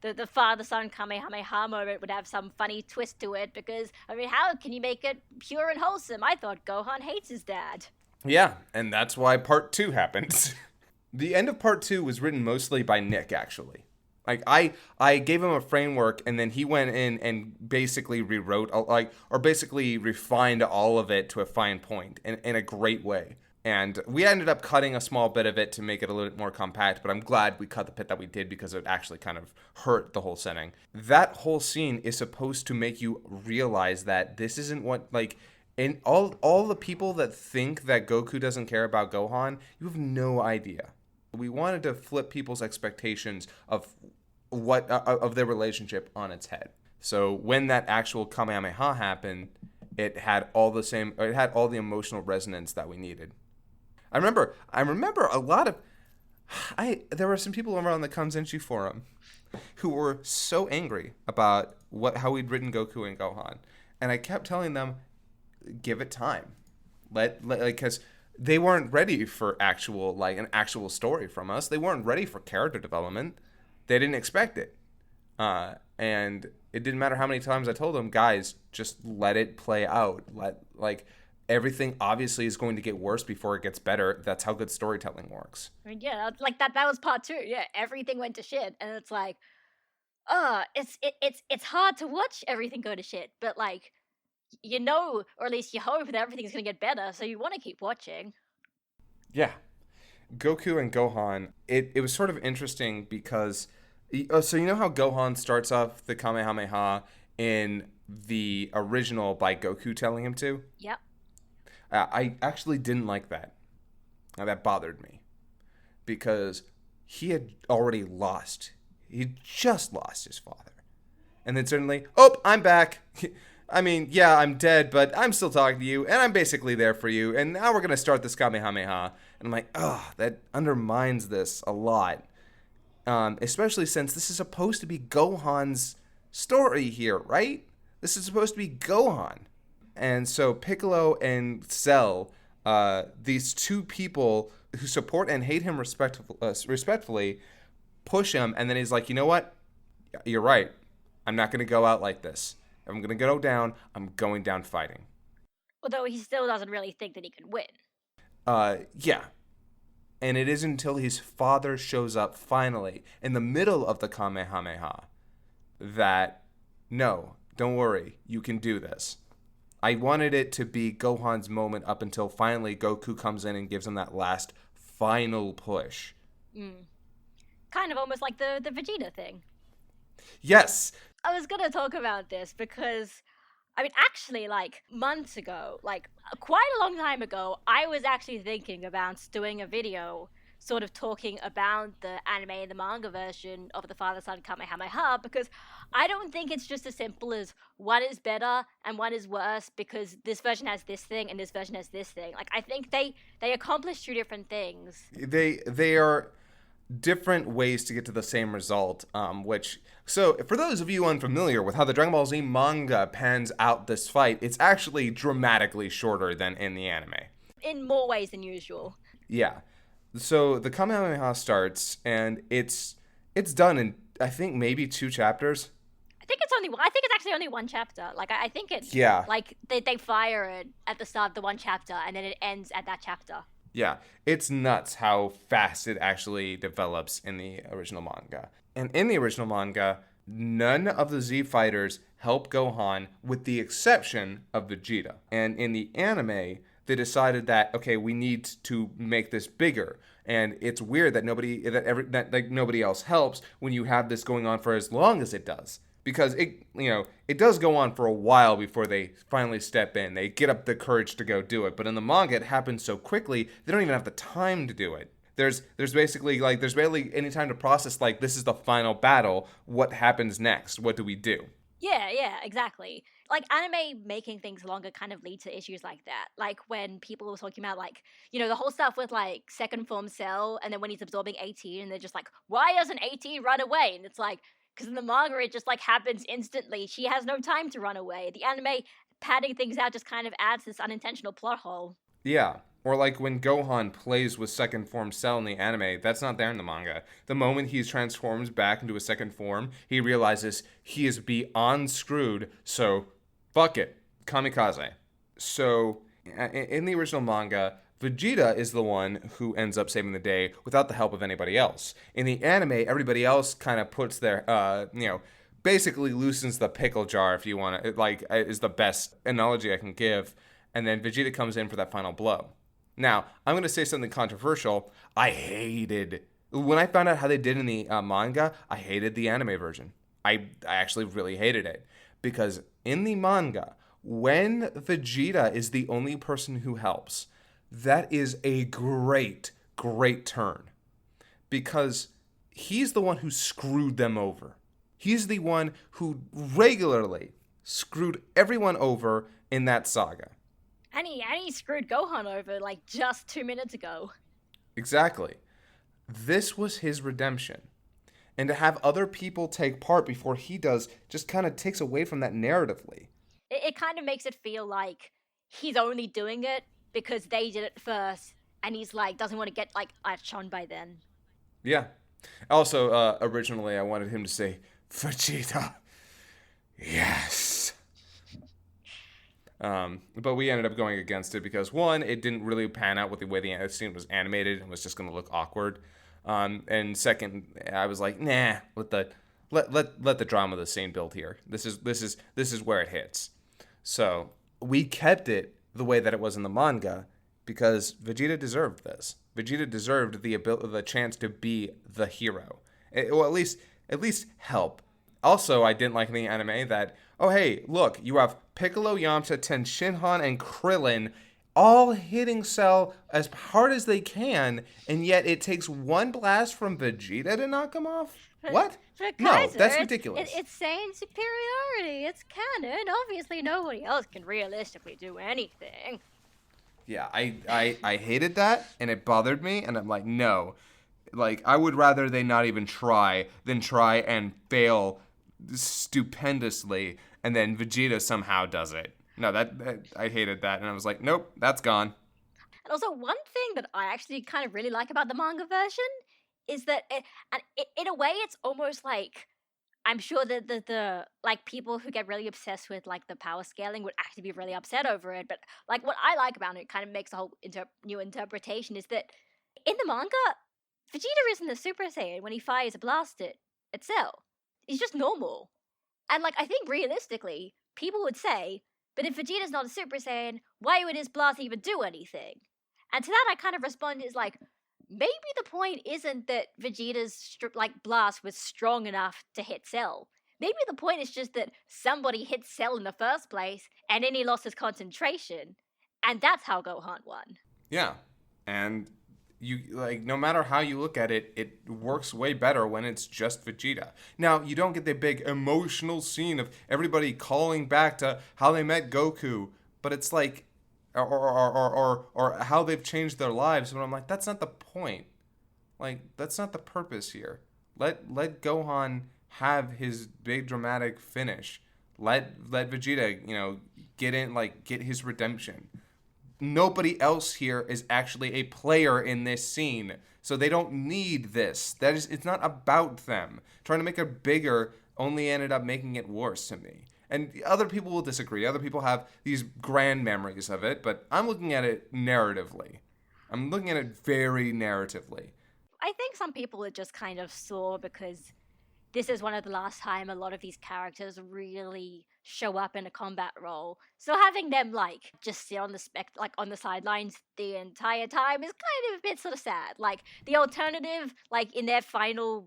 the father-son Kamehameha moment would have some funny twist to it, because, I mean, how can you make it pure and wholesome? I thought Gohan hates his dad. Yeah, and that's why part 2 happened. The end of part 2 was written mostly by Nick, actually. Like, I gave him a framework, and then he went in and basically rewrote, or basically refined all of it to a fine point in a great way. And we ended up cutting a small bit of it to make it a little bit more compact, but I'm glad we cut the bit that we did, because it actually kind of hurt the whole setting. That whole scene is supposed to make you realize that this isn't what, like... And all the people that think that Goku doesn't care about Gohan, you have no idea. We wanted to flip people's expectations of of their relationship on its head. So when that actual Kamehameha happened, it had all the emotional resonance that we needed. I remember a lot of there were some people over on the Kanzenshi forum who were so angry about how we'd written Goku and Gohan, and I kept telling them, give it time, because they weren't ready for an actual story from us. They weren't ready for character development. They didn't expect it, and it didn't matter how many times I told them, guys, just let it play out. everything obviously is going to get worse before it gets better. That's how good storytelling works. I mean, yeah, like that was part 2. Yeah, everything went to shit, and it's like, it's hard to watch everything go to shit, but like, or at least you hope that everything's gonna get better, so you want to keep watching. Yeah. Goku and Gohan, it was sort of interesting because, so you know how Gohan starts off the Kamehameha in the original by Goku telling him to? Yep. I actually didn't like that. That bothered me because he had already lost. He just lost his father. And then suddenly, oh, I'm back. I mean, yeah, I'm dead, but I'm still talking to you, and I'm basically there for you, and now we're going to start this Kamehameha. And I'm like, oh, that undermines this a lot. Especially since this is supposed to be Gohan's story here, right? This is supposed to be Gohan. And so Piccolo and Cell, these two people who support and hate him respectfully, push him, and then he's like, you know what? You're right. I'm not going to go out like this. If I'm going to go down, I'm going down fighting. Although he still doesn't really think that he can win. Yeah. And it isn't until his father shows up finally in the middle of the Kamehameha that, no, don't worry, you can do this. I wanted it to be Gohan's moment up until finally Goku comes in and gives him that last final push. Kind of almost like the Vegeta thing. Yes. I was gonna talk about this because, I mean, actually, like, months ago, like, quite a long time ago, I was actually thinking about doing a video sort of talking about the anime and the manga version of the Father-Son Kamehameha, because I don't think it's just as simple as one is better and one is worse because this version has this thing and this version has this thing. Like, I think they accomplish 2 different things. They are different ways to get to the same result, so for those of you unfamiliar with how the Dragon Ball Z manga pans out this fight, it's actually dramatically shorter than in the anime. In more ways than usual. Yeah. So the Kamehameha starts, and it's done in, I think, maybe 2 chapters. I think it's actually only 1 chapter. Like, I think it's, yeah. Like, they fire it at the start of the 1 chapter, and then it ends at that chapter. Yeah, it's nuts how fast it actually develops in the original manga. And in the original manga, none of the Z fighters help Gohan with the exception of Vegeta. And in the anime, they decided that, okay, we need to make this bigger. And it's weird that nobody else helps when you have this going on for as long as it does. Because it does go on for a while before they finally step in. They get up the courage to go do it. But in the manga, it happens so quickly, they don't even have the time to do it. There's barely any time to process, like, this is the final battle. What happens next? What do we do? Yeah, exactly. Like, anime making things longer kind of lead to issues like that. Like, when people were talking about, like, the whole stuff with, like, second form Cell, and then when he's absorbing 18, and they're just like, why doesn't 18 run away? And it's like, because in the manga, it just, like, happens instantly. She has no time to run away. The anime padding things out just kind of adds this unintentional plot hole. Yeah. Or like when Gohan plays with second form Cell in the anime, that's not there in the manga. The moment he transforms back into a second form, he realizes he is beyond screwed, so fuck it. Kamikaze. So, in the original manga, Vegeta is the one who ends up saving the day without the help of anybody else. In the anime, everybody else kind of puts their, basically loosens the pickle jar, if you want to, is the best analogy I can give. And then Vegeta comes in for that final blow. Now, I'm going to say something controversial. When I found out how they did in the manga, I hated the anime version. I actually really hated it. Because in the manga, when Vegeta is the only person who helps, that is a great, great turn. Because he's the one who screwed them over. He's the one who regularly screwed everyone over in that saga. And he screwed Gohan over, like, just 2 minutes ago. Exactly. This was his redemption. And to have other people take part before he does just kind of takes away from that narratively. It kind of makes it feel like he's only doing it because they did it first, and he's, like, doesn't want to get, like, outshone by then. Yeah. Also, originally I wanted him to say, Vegeta, yes. But we ended up going against it because, one, it didn't really pan out with the way the scene was animated and was just going to look awkward. And second, I was like, nah, let the drama of the scene build here. This is where it hits. So we kept it the way that it was in the manga because Vegeta deserved this. Vegeta deserved the chance to be the hero, or at least help. Also, I didn't like in the anime that, oh hey, look, you have Piccolo, Yamcha, Tenshinhan, and Krillin all hitting Cell as hard as they can, and yet it takes one blast from Vegeta to knock him off? What? But No, Kaiser, that's ridiculous. It's Saiyan superiority. It's canon. Obviously, nobody else can realistically do anything. Yeah, I hated that, and it bothered me, and I'm like, no. Like, I would rather they not even try than try and fail stupendously, and then Vegeta somehow does it. No, that I hated that, and I was like, nope, that's gone. And also, one thing that I actually kind of really like about the manga version is that, in a way, it's almost like I'm sure that the like people who get really obsessed with like the power scaling would actually be really upset over it. But like what I like about it, kind of makes a whole new interpretation, is that in the manga, Vegeta isn't a Super Saiyan when he fires a blast at Cell. He's just normal. And like I think realistically, people would say, but if Vegeta's not a Super Saiyan, why would his blast even do anything? And to that I kind of respond is like, maybe the point isn't that Vegeta's blast was strong enough to hit Cell. Maybe the point is just that somebody hit Cell in the first place, and then he lost his concentration, and that's how Gohan won. Yeah, and you like no matter how you look at it, it works way better when it's just Vegeta. Now you don't get the big emotional scene of everybody calling back to how they met Goku, but it's like, or how they've changed their lives. But I'm like, that's not the point. Like that's not the purpose here. Let Gohan have his big dramatic finish. Let Vegeta, get his redemption. Nobody else here is actually a player in this scene, so they don't need this. It's not about them. Trying to make it bigger only ended up making it worse to me. And other people will disagree. Other people have these grand memories of it, but I'm looking at it narratively. I'm looking at it very narratively. I think some people are just kind of sore because this is one of the last time a lot of these characters really show up in a combat role. So having them like just sit on on the sidelines the entire time is kind of a bit sort of sad. Like the alternative, like in their final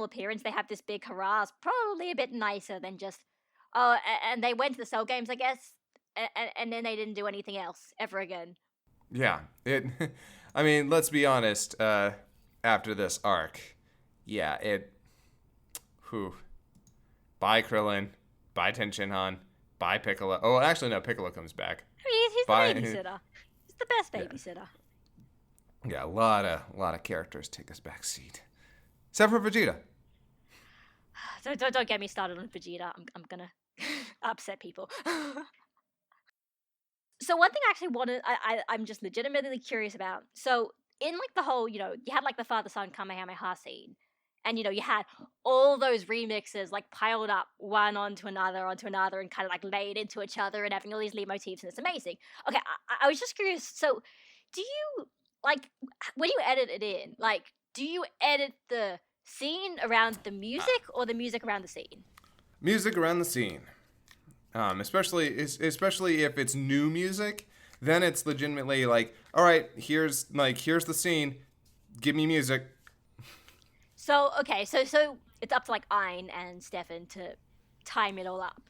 appearance, they have this big hurrah, is probably a bit nicer than just and they went to the Cell Games, I guess, and then they didn't do anything else ever again. Yeah, it. I mean, let's be honest. After this arc, yeah, it. Whew. Bye Krillin. Bye Tenshinhan. Bye Piccolo. Oh, actually, no. Piccolo comes back. I mean, he's Bye. the babysitter. He's the best babysitter. Yeah, a lot of characters take us back seat, except for Vegeta. Don't get me started on Vegeta. I'm gonna upset people. So one thing I actually wanted, I'm just legitimately curious about. So in like the whole, you had like the father-son Kamehameha scene, and you had all those remixes like piled up one onto another, and kind of like laid into each other, and having all these leitmotifs, and it's amazing. Okay, I was just curious. So, do you like when you edit it in? Like, do you edit the scene around the music or the music around the scene? Music around the scene. Especially if it's new music, then it's legitimately like, all right, here's the scene, give me music. So okay, so it's up to like Ein and Stefan to time it all up.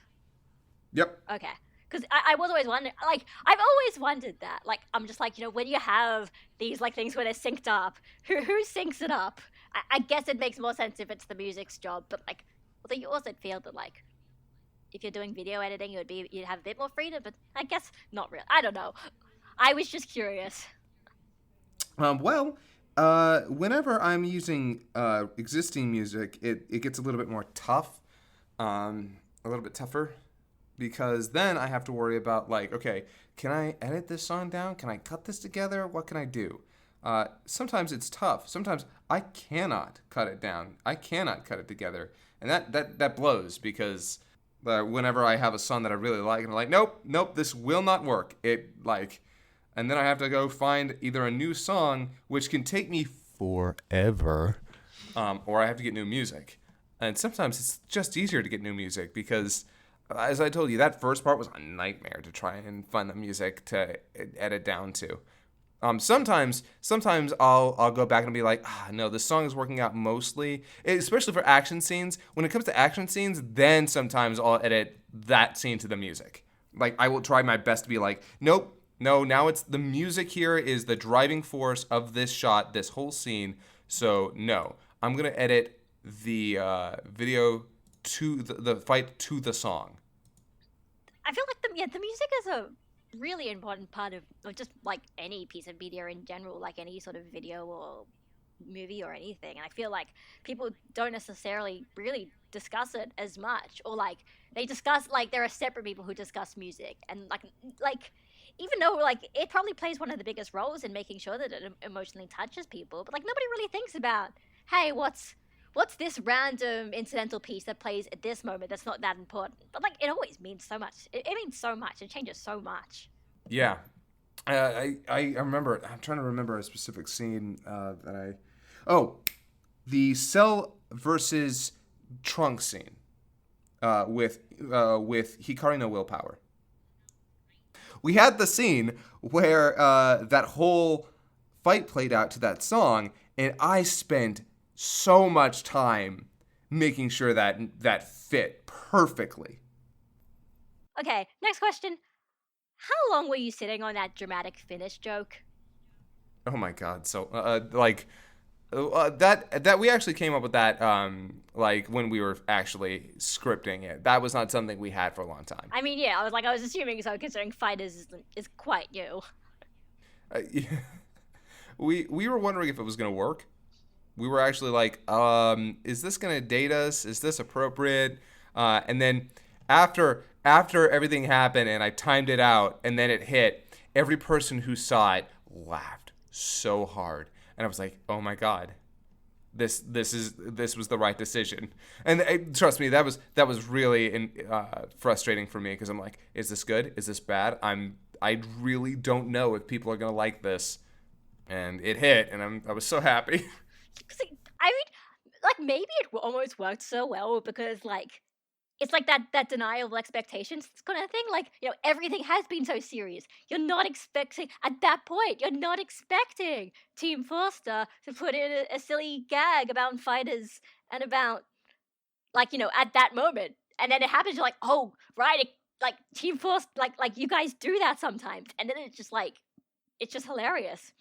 Yep. Okay, because I was always wondering, like I've always wondered that, like I'm just like when you have these like things where they're synced up, who syncs it up? I guess it makes more sense if it's the music's job, but like, although you also feel that like, if you're doing video editing, you'd have a bit more freedom, but I guess not really. I don't know. I was just curious. Whenever I'm using existing music, it gets a little bit more tough, a little bit tougher, because then I have to worry about like, okay, can I edit this song down? Can I cut this together? What can I do? Sometimes it's tough. Sometimes I cannot cut it down. I cannot cut it together, and that blows because Whenever I have a song that I really like, and I'm like, nope, this will not work. And then I have to go find either a new song, which can take me forever, or I have to get new music. And sometimes it's just easier to get new music because, as I told you, that first part was a nightmare to try and find the music to edit down to. Sometimes I'll go back and be like, no, this song is working out mostly, especially for action scenes. When it comes to action scenes, then sometimes I'll edit that scene to the music. Like, I will try my best to be like, nope, no, now it's the music here is the driving force of this shot, this whole scene. So no, I'm gonna edit the video to the fight to the song. I feel like the music is a really important part of just like any piece of media in general, like any sort of video or movie or anything. And I feel like people don't necessarily really discuss it as much, or like they discuss, like there are separate people who discuss music, and like even though like it probably plays one of the biggest roles in making sure that it emotionally touches people, but like nobody really thinks about, hey, what's this random incidental piece that plays at this moment that's not that important, but like it always means so much. It means so much. It changes so much. Yeah, I remember. I'm trying to remember a specific scene that I. Oh, the Cell versus Trunk scene with Hikari no Willpower. We had the scene where that whole fight played out to that song, and I spent so much time making sure that fit perfectly. Okay, next question. How long were you sitting on that dramatic finish joke? Oh my god! So that we actually came up with that like when we were actually scripting it. That was not something we had for a long time. I mean, yeah, I was assuming so, considering Fighters is quite new. Yeah. We were wondering if it was gonna work. We were actually like, is this gonna date us? Is this appropriate? And then after everything happened and I timed it out and then it hit, every person who saw it laughed so hard, and I was like, oh my god, this was the right decision. And trust me, that was really frustrating for me because I'm like, is this good? Is this bad? I really don't know if people are gonna like this, and it hit, and I was so happy. I mean, like maybe it almost worked so well because like it's like that denial of expectations kind of thing. Like, everything has been so serious. You're not expecting, at that point, you're not expecting Team Forster to put in a silly gag about fighters and about, like, at that moment. And then it happens, you're like, oh, right, like, Team Force, like you guys do that sometimes. And then it's just hilarious.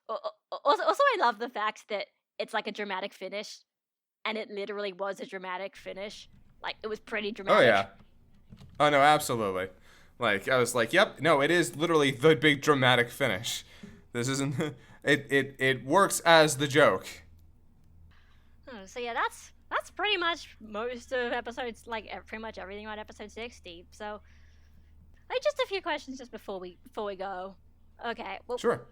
Also, I love the fact that it's like a dramatic finish, and it literally was a dramatic finish. Like, it was pretty dramatic. Oh yeah. Oh no, absolutely. Like, I was like, yep, no, it is literally the big dramatic finish. This isn't it works as the joke. So yeah, that's pretty much most of episodes, like pretty much everything about episode 60. So, like, just a few questions just before we go. Okay. Well, sure.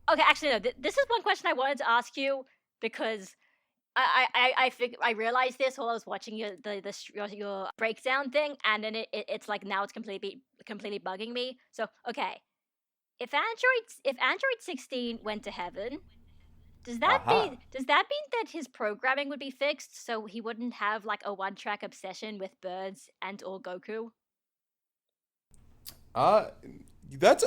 Okay, actually no. This is one question I wanted to ask you because I realized this while I was watching your breakdown thing, and then it's like now it's completely bugging me. So okay, if Android 16 went to heaven, does that mean that his programming would be fixed so he wouldn't have like a one-track obsession with birds and or Goku? That's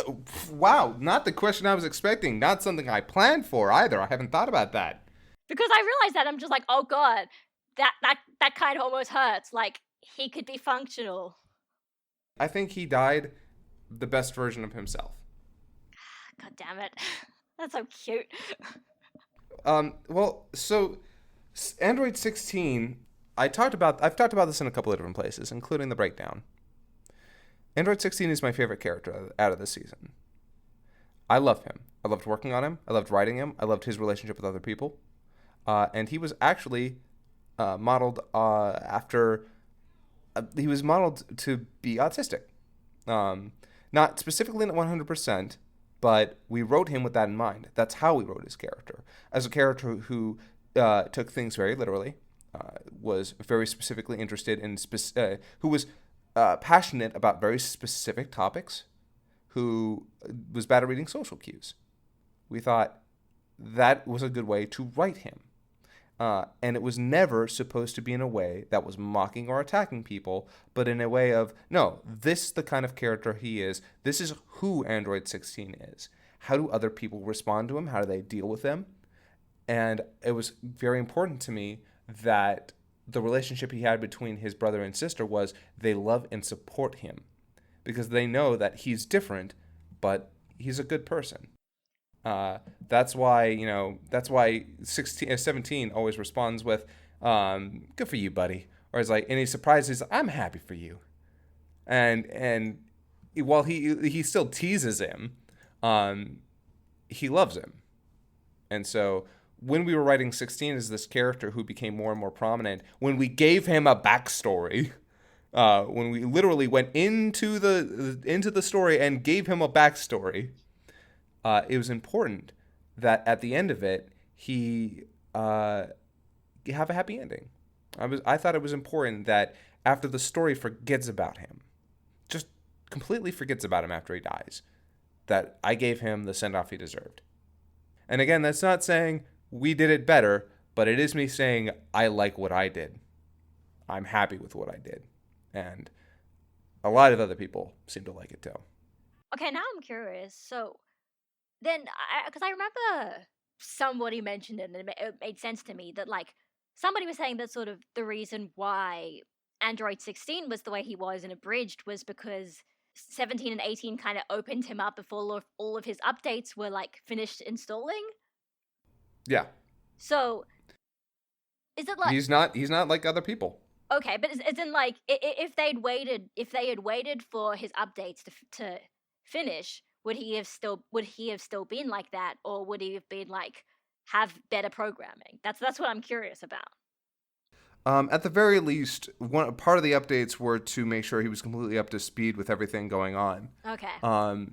wow, not the question I was expecting. Not something I planned for either. I haven't thought about that. Because I realized that, I'm just like, oh god, that kind of almost hurts. Like, he could be functional. I think he died the best version of himself. God damn it. That's so cute. Well, so Android 16, I've talked about this in a couple of different places, including the breakdown. Android 16 is my favorite character out of this season. I love him. I loved working on him. I loved writing him. I loved his relationship with other people. And he was actually modeled after... he was modeled to be autistic. Not specifically at 100%, but we wrote him with that in mind. That's how we wrote his character. As a character who took things very literally, was very specifically interested in who was passionate about very specific topics, who was bad at reading social cues. We thought that was a good way to write him. And it was never supposed to be in a way that was mocking or attacking people, but in a way of, no, this is the kind of character he is. This is who Android 16 is. How do other people respond to him? How do they deal with him? And it was very important to me that the relationship he had between his brother and sister was they love and support him because they know that he's different, but he's a good person. That's why 17 always responds with, good for you, buddy. Or it's like, and he's surprised, he's like, I'm happy for you. And while he still teases him, he loves him. And so when we were writing 16 as this character who became more and more prominent, when we gave him a backstory, when we literally went into the story and gave him a backstory, it was important that at the end of it, he have a happy ending. I thought it was important that after the story forgets about him, just completely forgets about him after he dies, that I gave him the send-off he deserved. And again, that's not saying we did it better, but it is me saying I like what I did. I'm happy with what I did. And a lot of other people seem to like it too. Okay, now I'm curious. So then, because I remember somebody mentioned it, and it made sense to me that, like, somebody was saying that sort of the reason why Android 16 was the way he was in Abridged was because 17 and 18 kind of opened him up before all of his updates were, like, finished installing. Yeah. So, is it like... He's not like other people. Okay, but it's in, like, if they had waited for his updates to finish, would he have still been like that, or would he have been like have better programming? That's what I'm curious about. At the very least, part of the updates were to make sure he was completely up to speed with everything going on. Okay.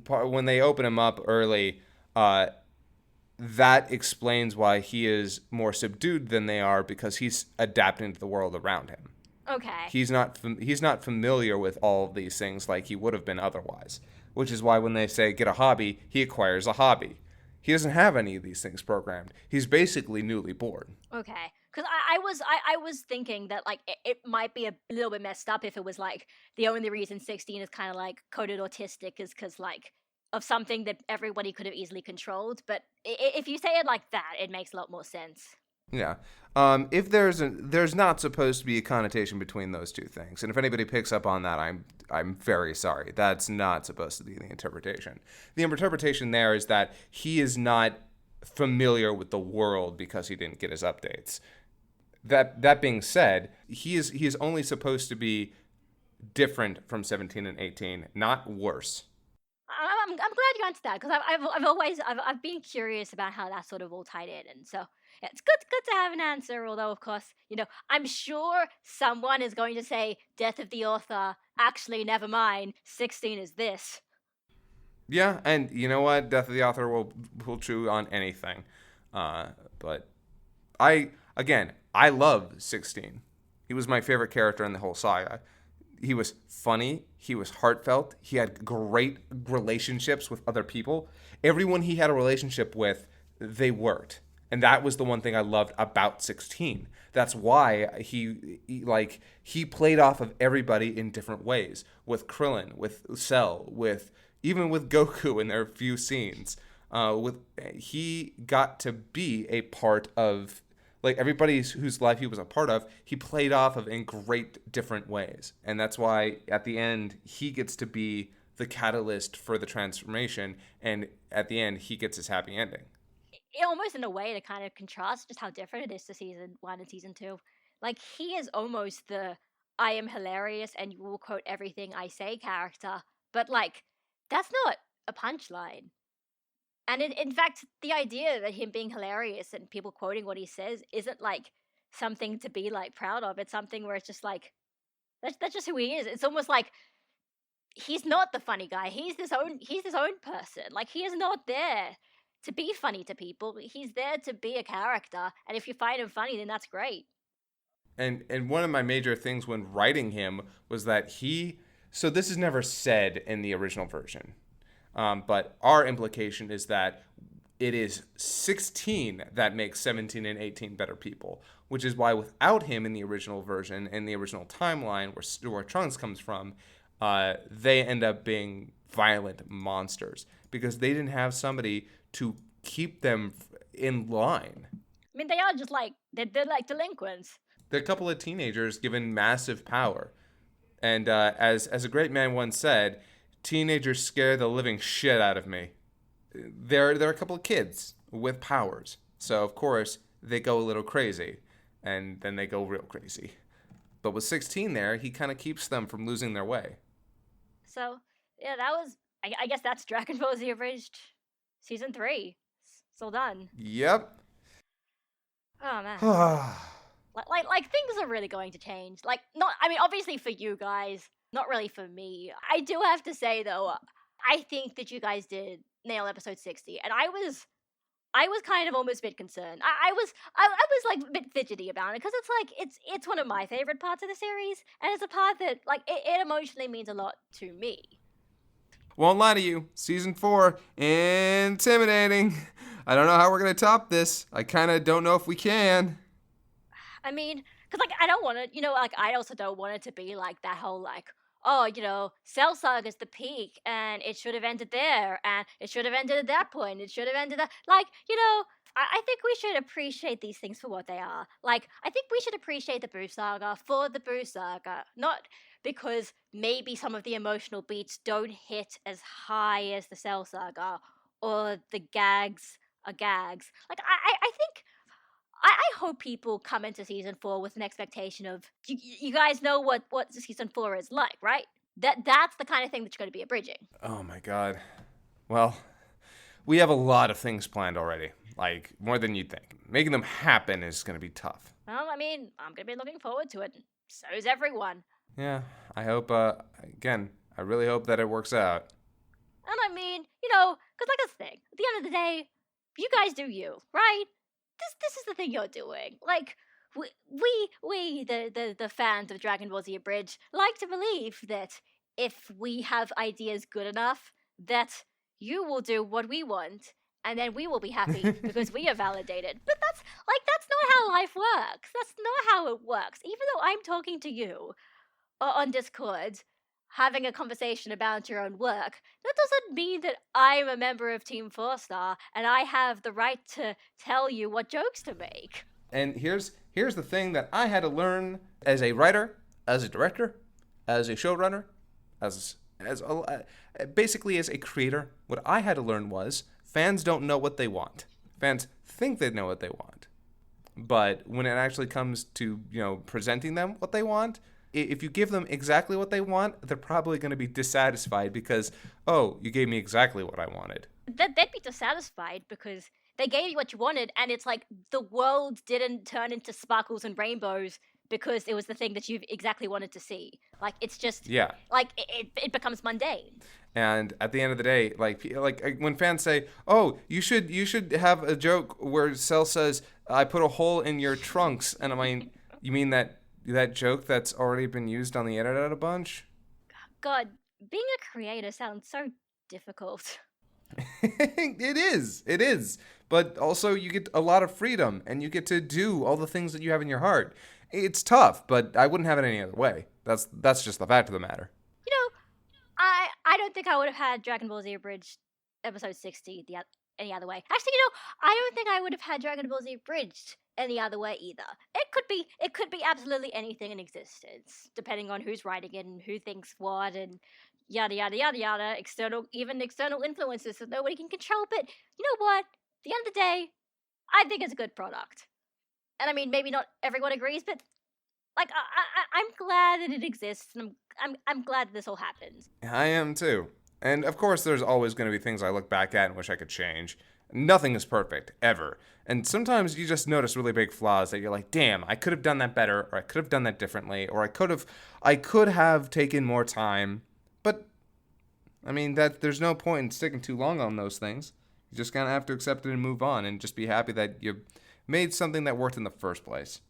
When they open him up early, that explains why he is more subdued than they are, because he's adapting to the world around him. Okay. He's not familiar with all of these things like he would have been otherwise, which is why when they say get a hobby, he acquires a hobby. He doesn't have any of these things programmed. He's basically newly born. Okay. Because I was thinking that, like, it might be a little bit messed up if it was, like, the only reason 16 is kind of, like, coded autistic is because, like, of something that everybody could have easily controlled. But if you say it like that, it makes a lot more sense. Yeah. If there's not supposed to be a connotation between those two things, and if anybody picks up on that, I'm very sorry. That's not supposed to be the interpretation. The interpretation there is that he is not familiar with the world because he didn't get his updates. That being said, he is only supposed to be different from 17 and 18, not worse. I'm glad you answered that, because I've been curious about how that sort of all tied in, and so yeah, it's good to have an answer. Although, of course, I'm sure someone is going to say death of the author. Actually, never mind. 16 is this. Yeah, and you know what? Death of the author will chew on anything. But I love 16. He was my favorite character in the whole saga. He was funny. He was heartfelt. He had great relationships with other people. Everyone he had a relationship with, they worked. And that was the one thing I loved about 16. That's why he played off of everybody in different ways. With Krillin, with Cell, even with Goku in their few scenes. He got to be a part of, like, everybody whose life he was a part of, he played off of in great different ways. And that's why at the end he gets to be the catalyst for the transformation, and at the end he gets his happy ending. Almost in a way to kind of contrast just how different it is to season 1 and season 2. Like, he is almost the I am hilarious and you will quote everything I say character, but, like, that's not a punchline. And in fact, the idea that him being hilarious and people quoting what he says isn't, like, something to be, like, proud of. It's something where it's just like, that's just who he is. It's almost like he's not the funny guy. He's his own person. Like, he is not there to be funny to people. He's there to be a character, and if you find him funny, then that's great. And one of my major things when writing him was that so this is never said in the original version, but our implication is that it is 16 that makes 17 and 18 better people, which is why without him in the original version, in the original timeline where Trunks comes from, they end up being violent monsters because they didn't have somebody to keep them in line. I mean, they are just like, they're like delinquents. They're a couple of teenagers given massive power. And as a great man once said, teenagers scare the living shit out of me. They're a couple of kids with powers. So, of course, they go a little crazy. And then they go real crazy. But with 16 there, he kind of keeps them from losing their way. So, yeah, that was... I guess that's Dragon Ball Z Abridged Season 3. Still done. Yep. Oh, man. like things are really going to change. Like, not... I mean, obviously for you guys, not really for me. I do have to say, though, I think that you guys did nail episode 60. And I was kind of almost a bit concerned. I was like a bit fidgety about it because it's like it's one of my favorite parts of the series, and it's a part that like it emotionally means a lot to me. Won't lie to you, season 4, intimidating. I don't know how we're gonna top this. I kind of don't know if we can. I mean, because like I don't want it, like I also don't want it to be like that whole like, oh, Cell Saga is the peak, and it should have ended there, and it should have ended at that point, it should have ended at, like, I think we should appreciate these things for what they are. Like, I think we should appreciate the Boo Saga for the Boo Saga, not because maybe some of the emotional beats don't hit as high as the Cell Saga, or the gags are gags. Like, I think... I hope people come into season 4 with an expectation of you guys know what season 4 is like, right? That's the kind of thing that you're going to be abridging. Oh my god. Well, we have a lot of things planned already, like more than you'd think. Making them happen is going to be tough. Well, I mean, I'm going to be looking forward to it. So is everyone. Yeah, I hope. Again, I really hope that it works out. And I mean, because like that's the thing. At the end of the day, you guys do you, right? This is the thing you're doing. Like, we the fans of Dragon Ball Z Abridged like to believe that if we have ideas good enough, that you will do what we want, and then we will be happy because we are validated. But that's not how life works. That's not how it works. Even though I'm talking to you on Discord, having a conversation about your own work, that doesn't mean that I'm a member of Team 4-Star and I have the right to tell you what jokes to make. And here's the thing that I had to learn as a writer, as a director, as a showrunner, basically as a creator. What I had to learn was fans don't know what they want. Fans think they know what they want. But when it actually comes to, presenting them what they want, if you give them exactly what they want, they're probably going to be dissatisfied because, oh, you gave me exactly what I wanted. They'd be dissatisfied because they gave you what you wanted, and it's like the world didn't turn into sparkles and rainbows because it was the thing that you exactly wanted to see. Like, it's just... Yeah. Like, it becomes mundane. And at the end of the day, like when fans say, "Oh, you should have a joke where Cell says, 'I put a hole in your trunks,'" and I mean, you mean that joke that's already been used on the internet a bunch? God, being a creator sounds so difficult. It is. But also you get a lot of freedom and you get to do all the things that you have in your heart. It's tough, but I wouldn't have it any other way. That's just the fact of the matter. I don't think I would have had Dragon Ball Z Abridged episode 60 any other way. Actually, I don't think I would have had Dragon Ball Z Abridged any other way either. It could be absolutely anything in existence, depending on who's writing it and who thinks what and yada yada yada yada, external influences that nobody can control. But you know what? At the end of the day, I think it's a good product. And I mean, maybe not everyone agrees, but like I'm glad that it exists, and I'm glad that this all happens. I am too. And of course, there's always going to be things I look back at and wish I could change. Nothing is perfect, ever. And sometimes you just notice really big flaws that you're like, damn, I could have done that better, or I could have done that differently, or I could have taken more time. But, I mean, there's no point in sticking too long on those things. You just kind of have to accept it and move on and just be happy that you made something that worked in the first place.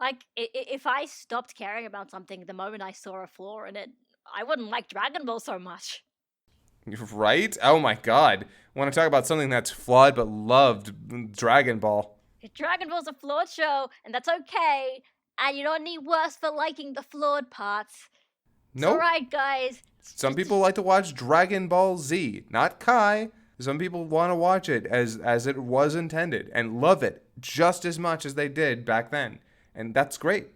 Like, if I stopped caring about something the moment I saw a flaw in it, I wouldn't like Dragon Ball so much. Right? Oh my god. Want to talk about something that's flawed but loved? Dragon Ball. Dragon Ball's a flawed show, and that's okay. And you don't need worse for liking the flawed parts. It's Nope. alright, guys. Some people like to watch Dragon Ball Z, not Kai. Some people want to watch it as it was intended and love it just as much as they did back then. And that's great.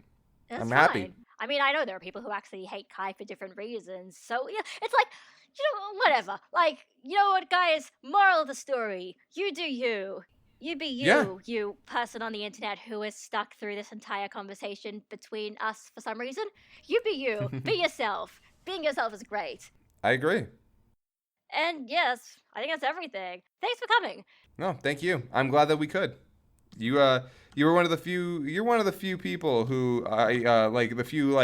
That's I'm fine. happy. I mean, I know there are people who actually hate Kai for different reasons. So, yeah, it's like, whatever. Like, you know what, guys? Moral of the story. You do you. You be you, Yeah. you person on the internet who is stuck through this entire conversation between us for some reason. You be you. Be yourself. Being yourself is great. I agree. And yes, I think that's everything. Thanks for coming. No, thank you. I'm glad that we could. You were one of the few. You're one of the few people who like the few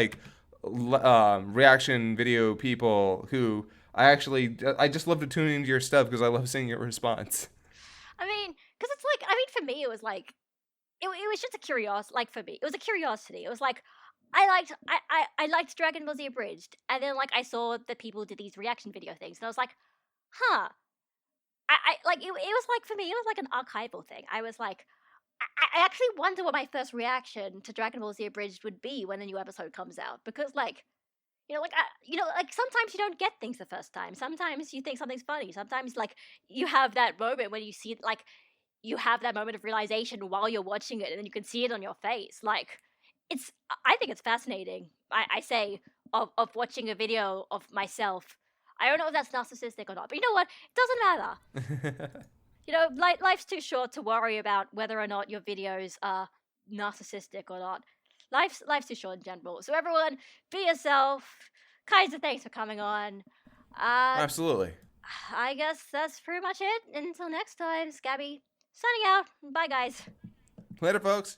reaction video people who I just love to tune into your stuff because I love seeing your response. I mean, because it's like, I mean, for me, it was like, it was just a curiosity. Like, for me, it was a curiosity. It was like, I liked Dragon Ball Z Abridged, and then like I saw that people did these reaction video things, and I was like, huh. I like it was like, for me, it was like an archival thing. I was like, I actually wonder what my first reaction to Dragon Ball Z Abridged would be when a new episode comes out, because like, like sometimes you don't get things the first time. Sometimes you think something's funny. Sometimes like you have that moment when you see like you have that moment of realization while you're watching it, and then you can see it on your face. Like, I think it's fascinating. I say of watching a video of myself. I don't know if that's narcissistic or not, but you know what? It doesn't matter. Life's too short to worry about whether or not your videos are narcissistic or not. Life's too short in general. So everyone, be yourself. Kaiser, thanks for coming on. Absolutely. I guess that's pretty much it. Until next time, Scabby, signing out. Bye, guys. Later, folks.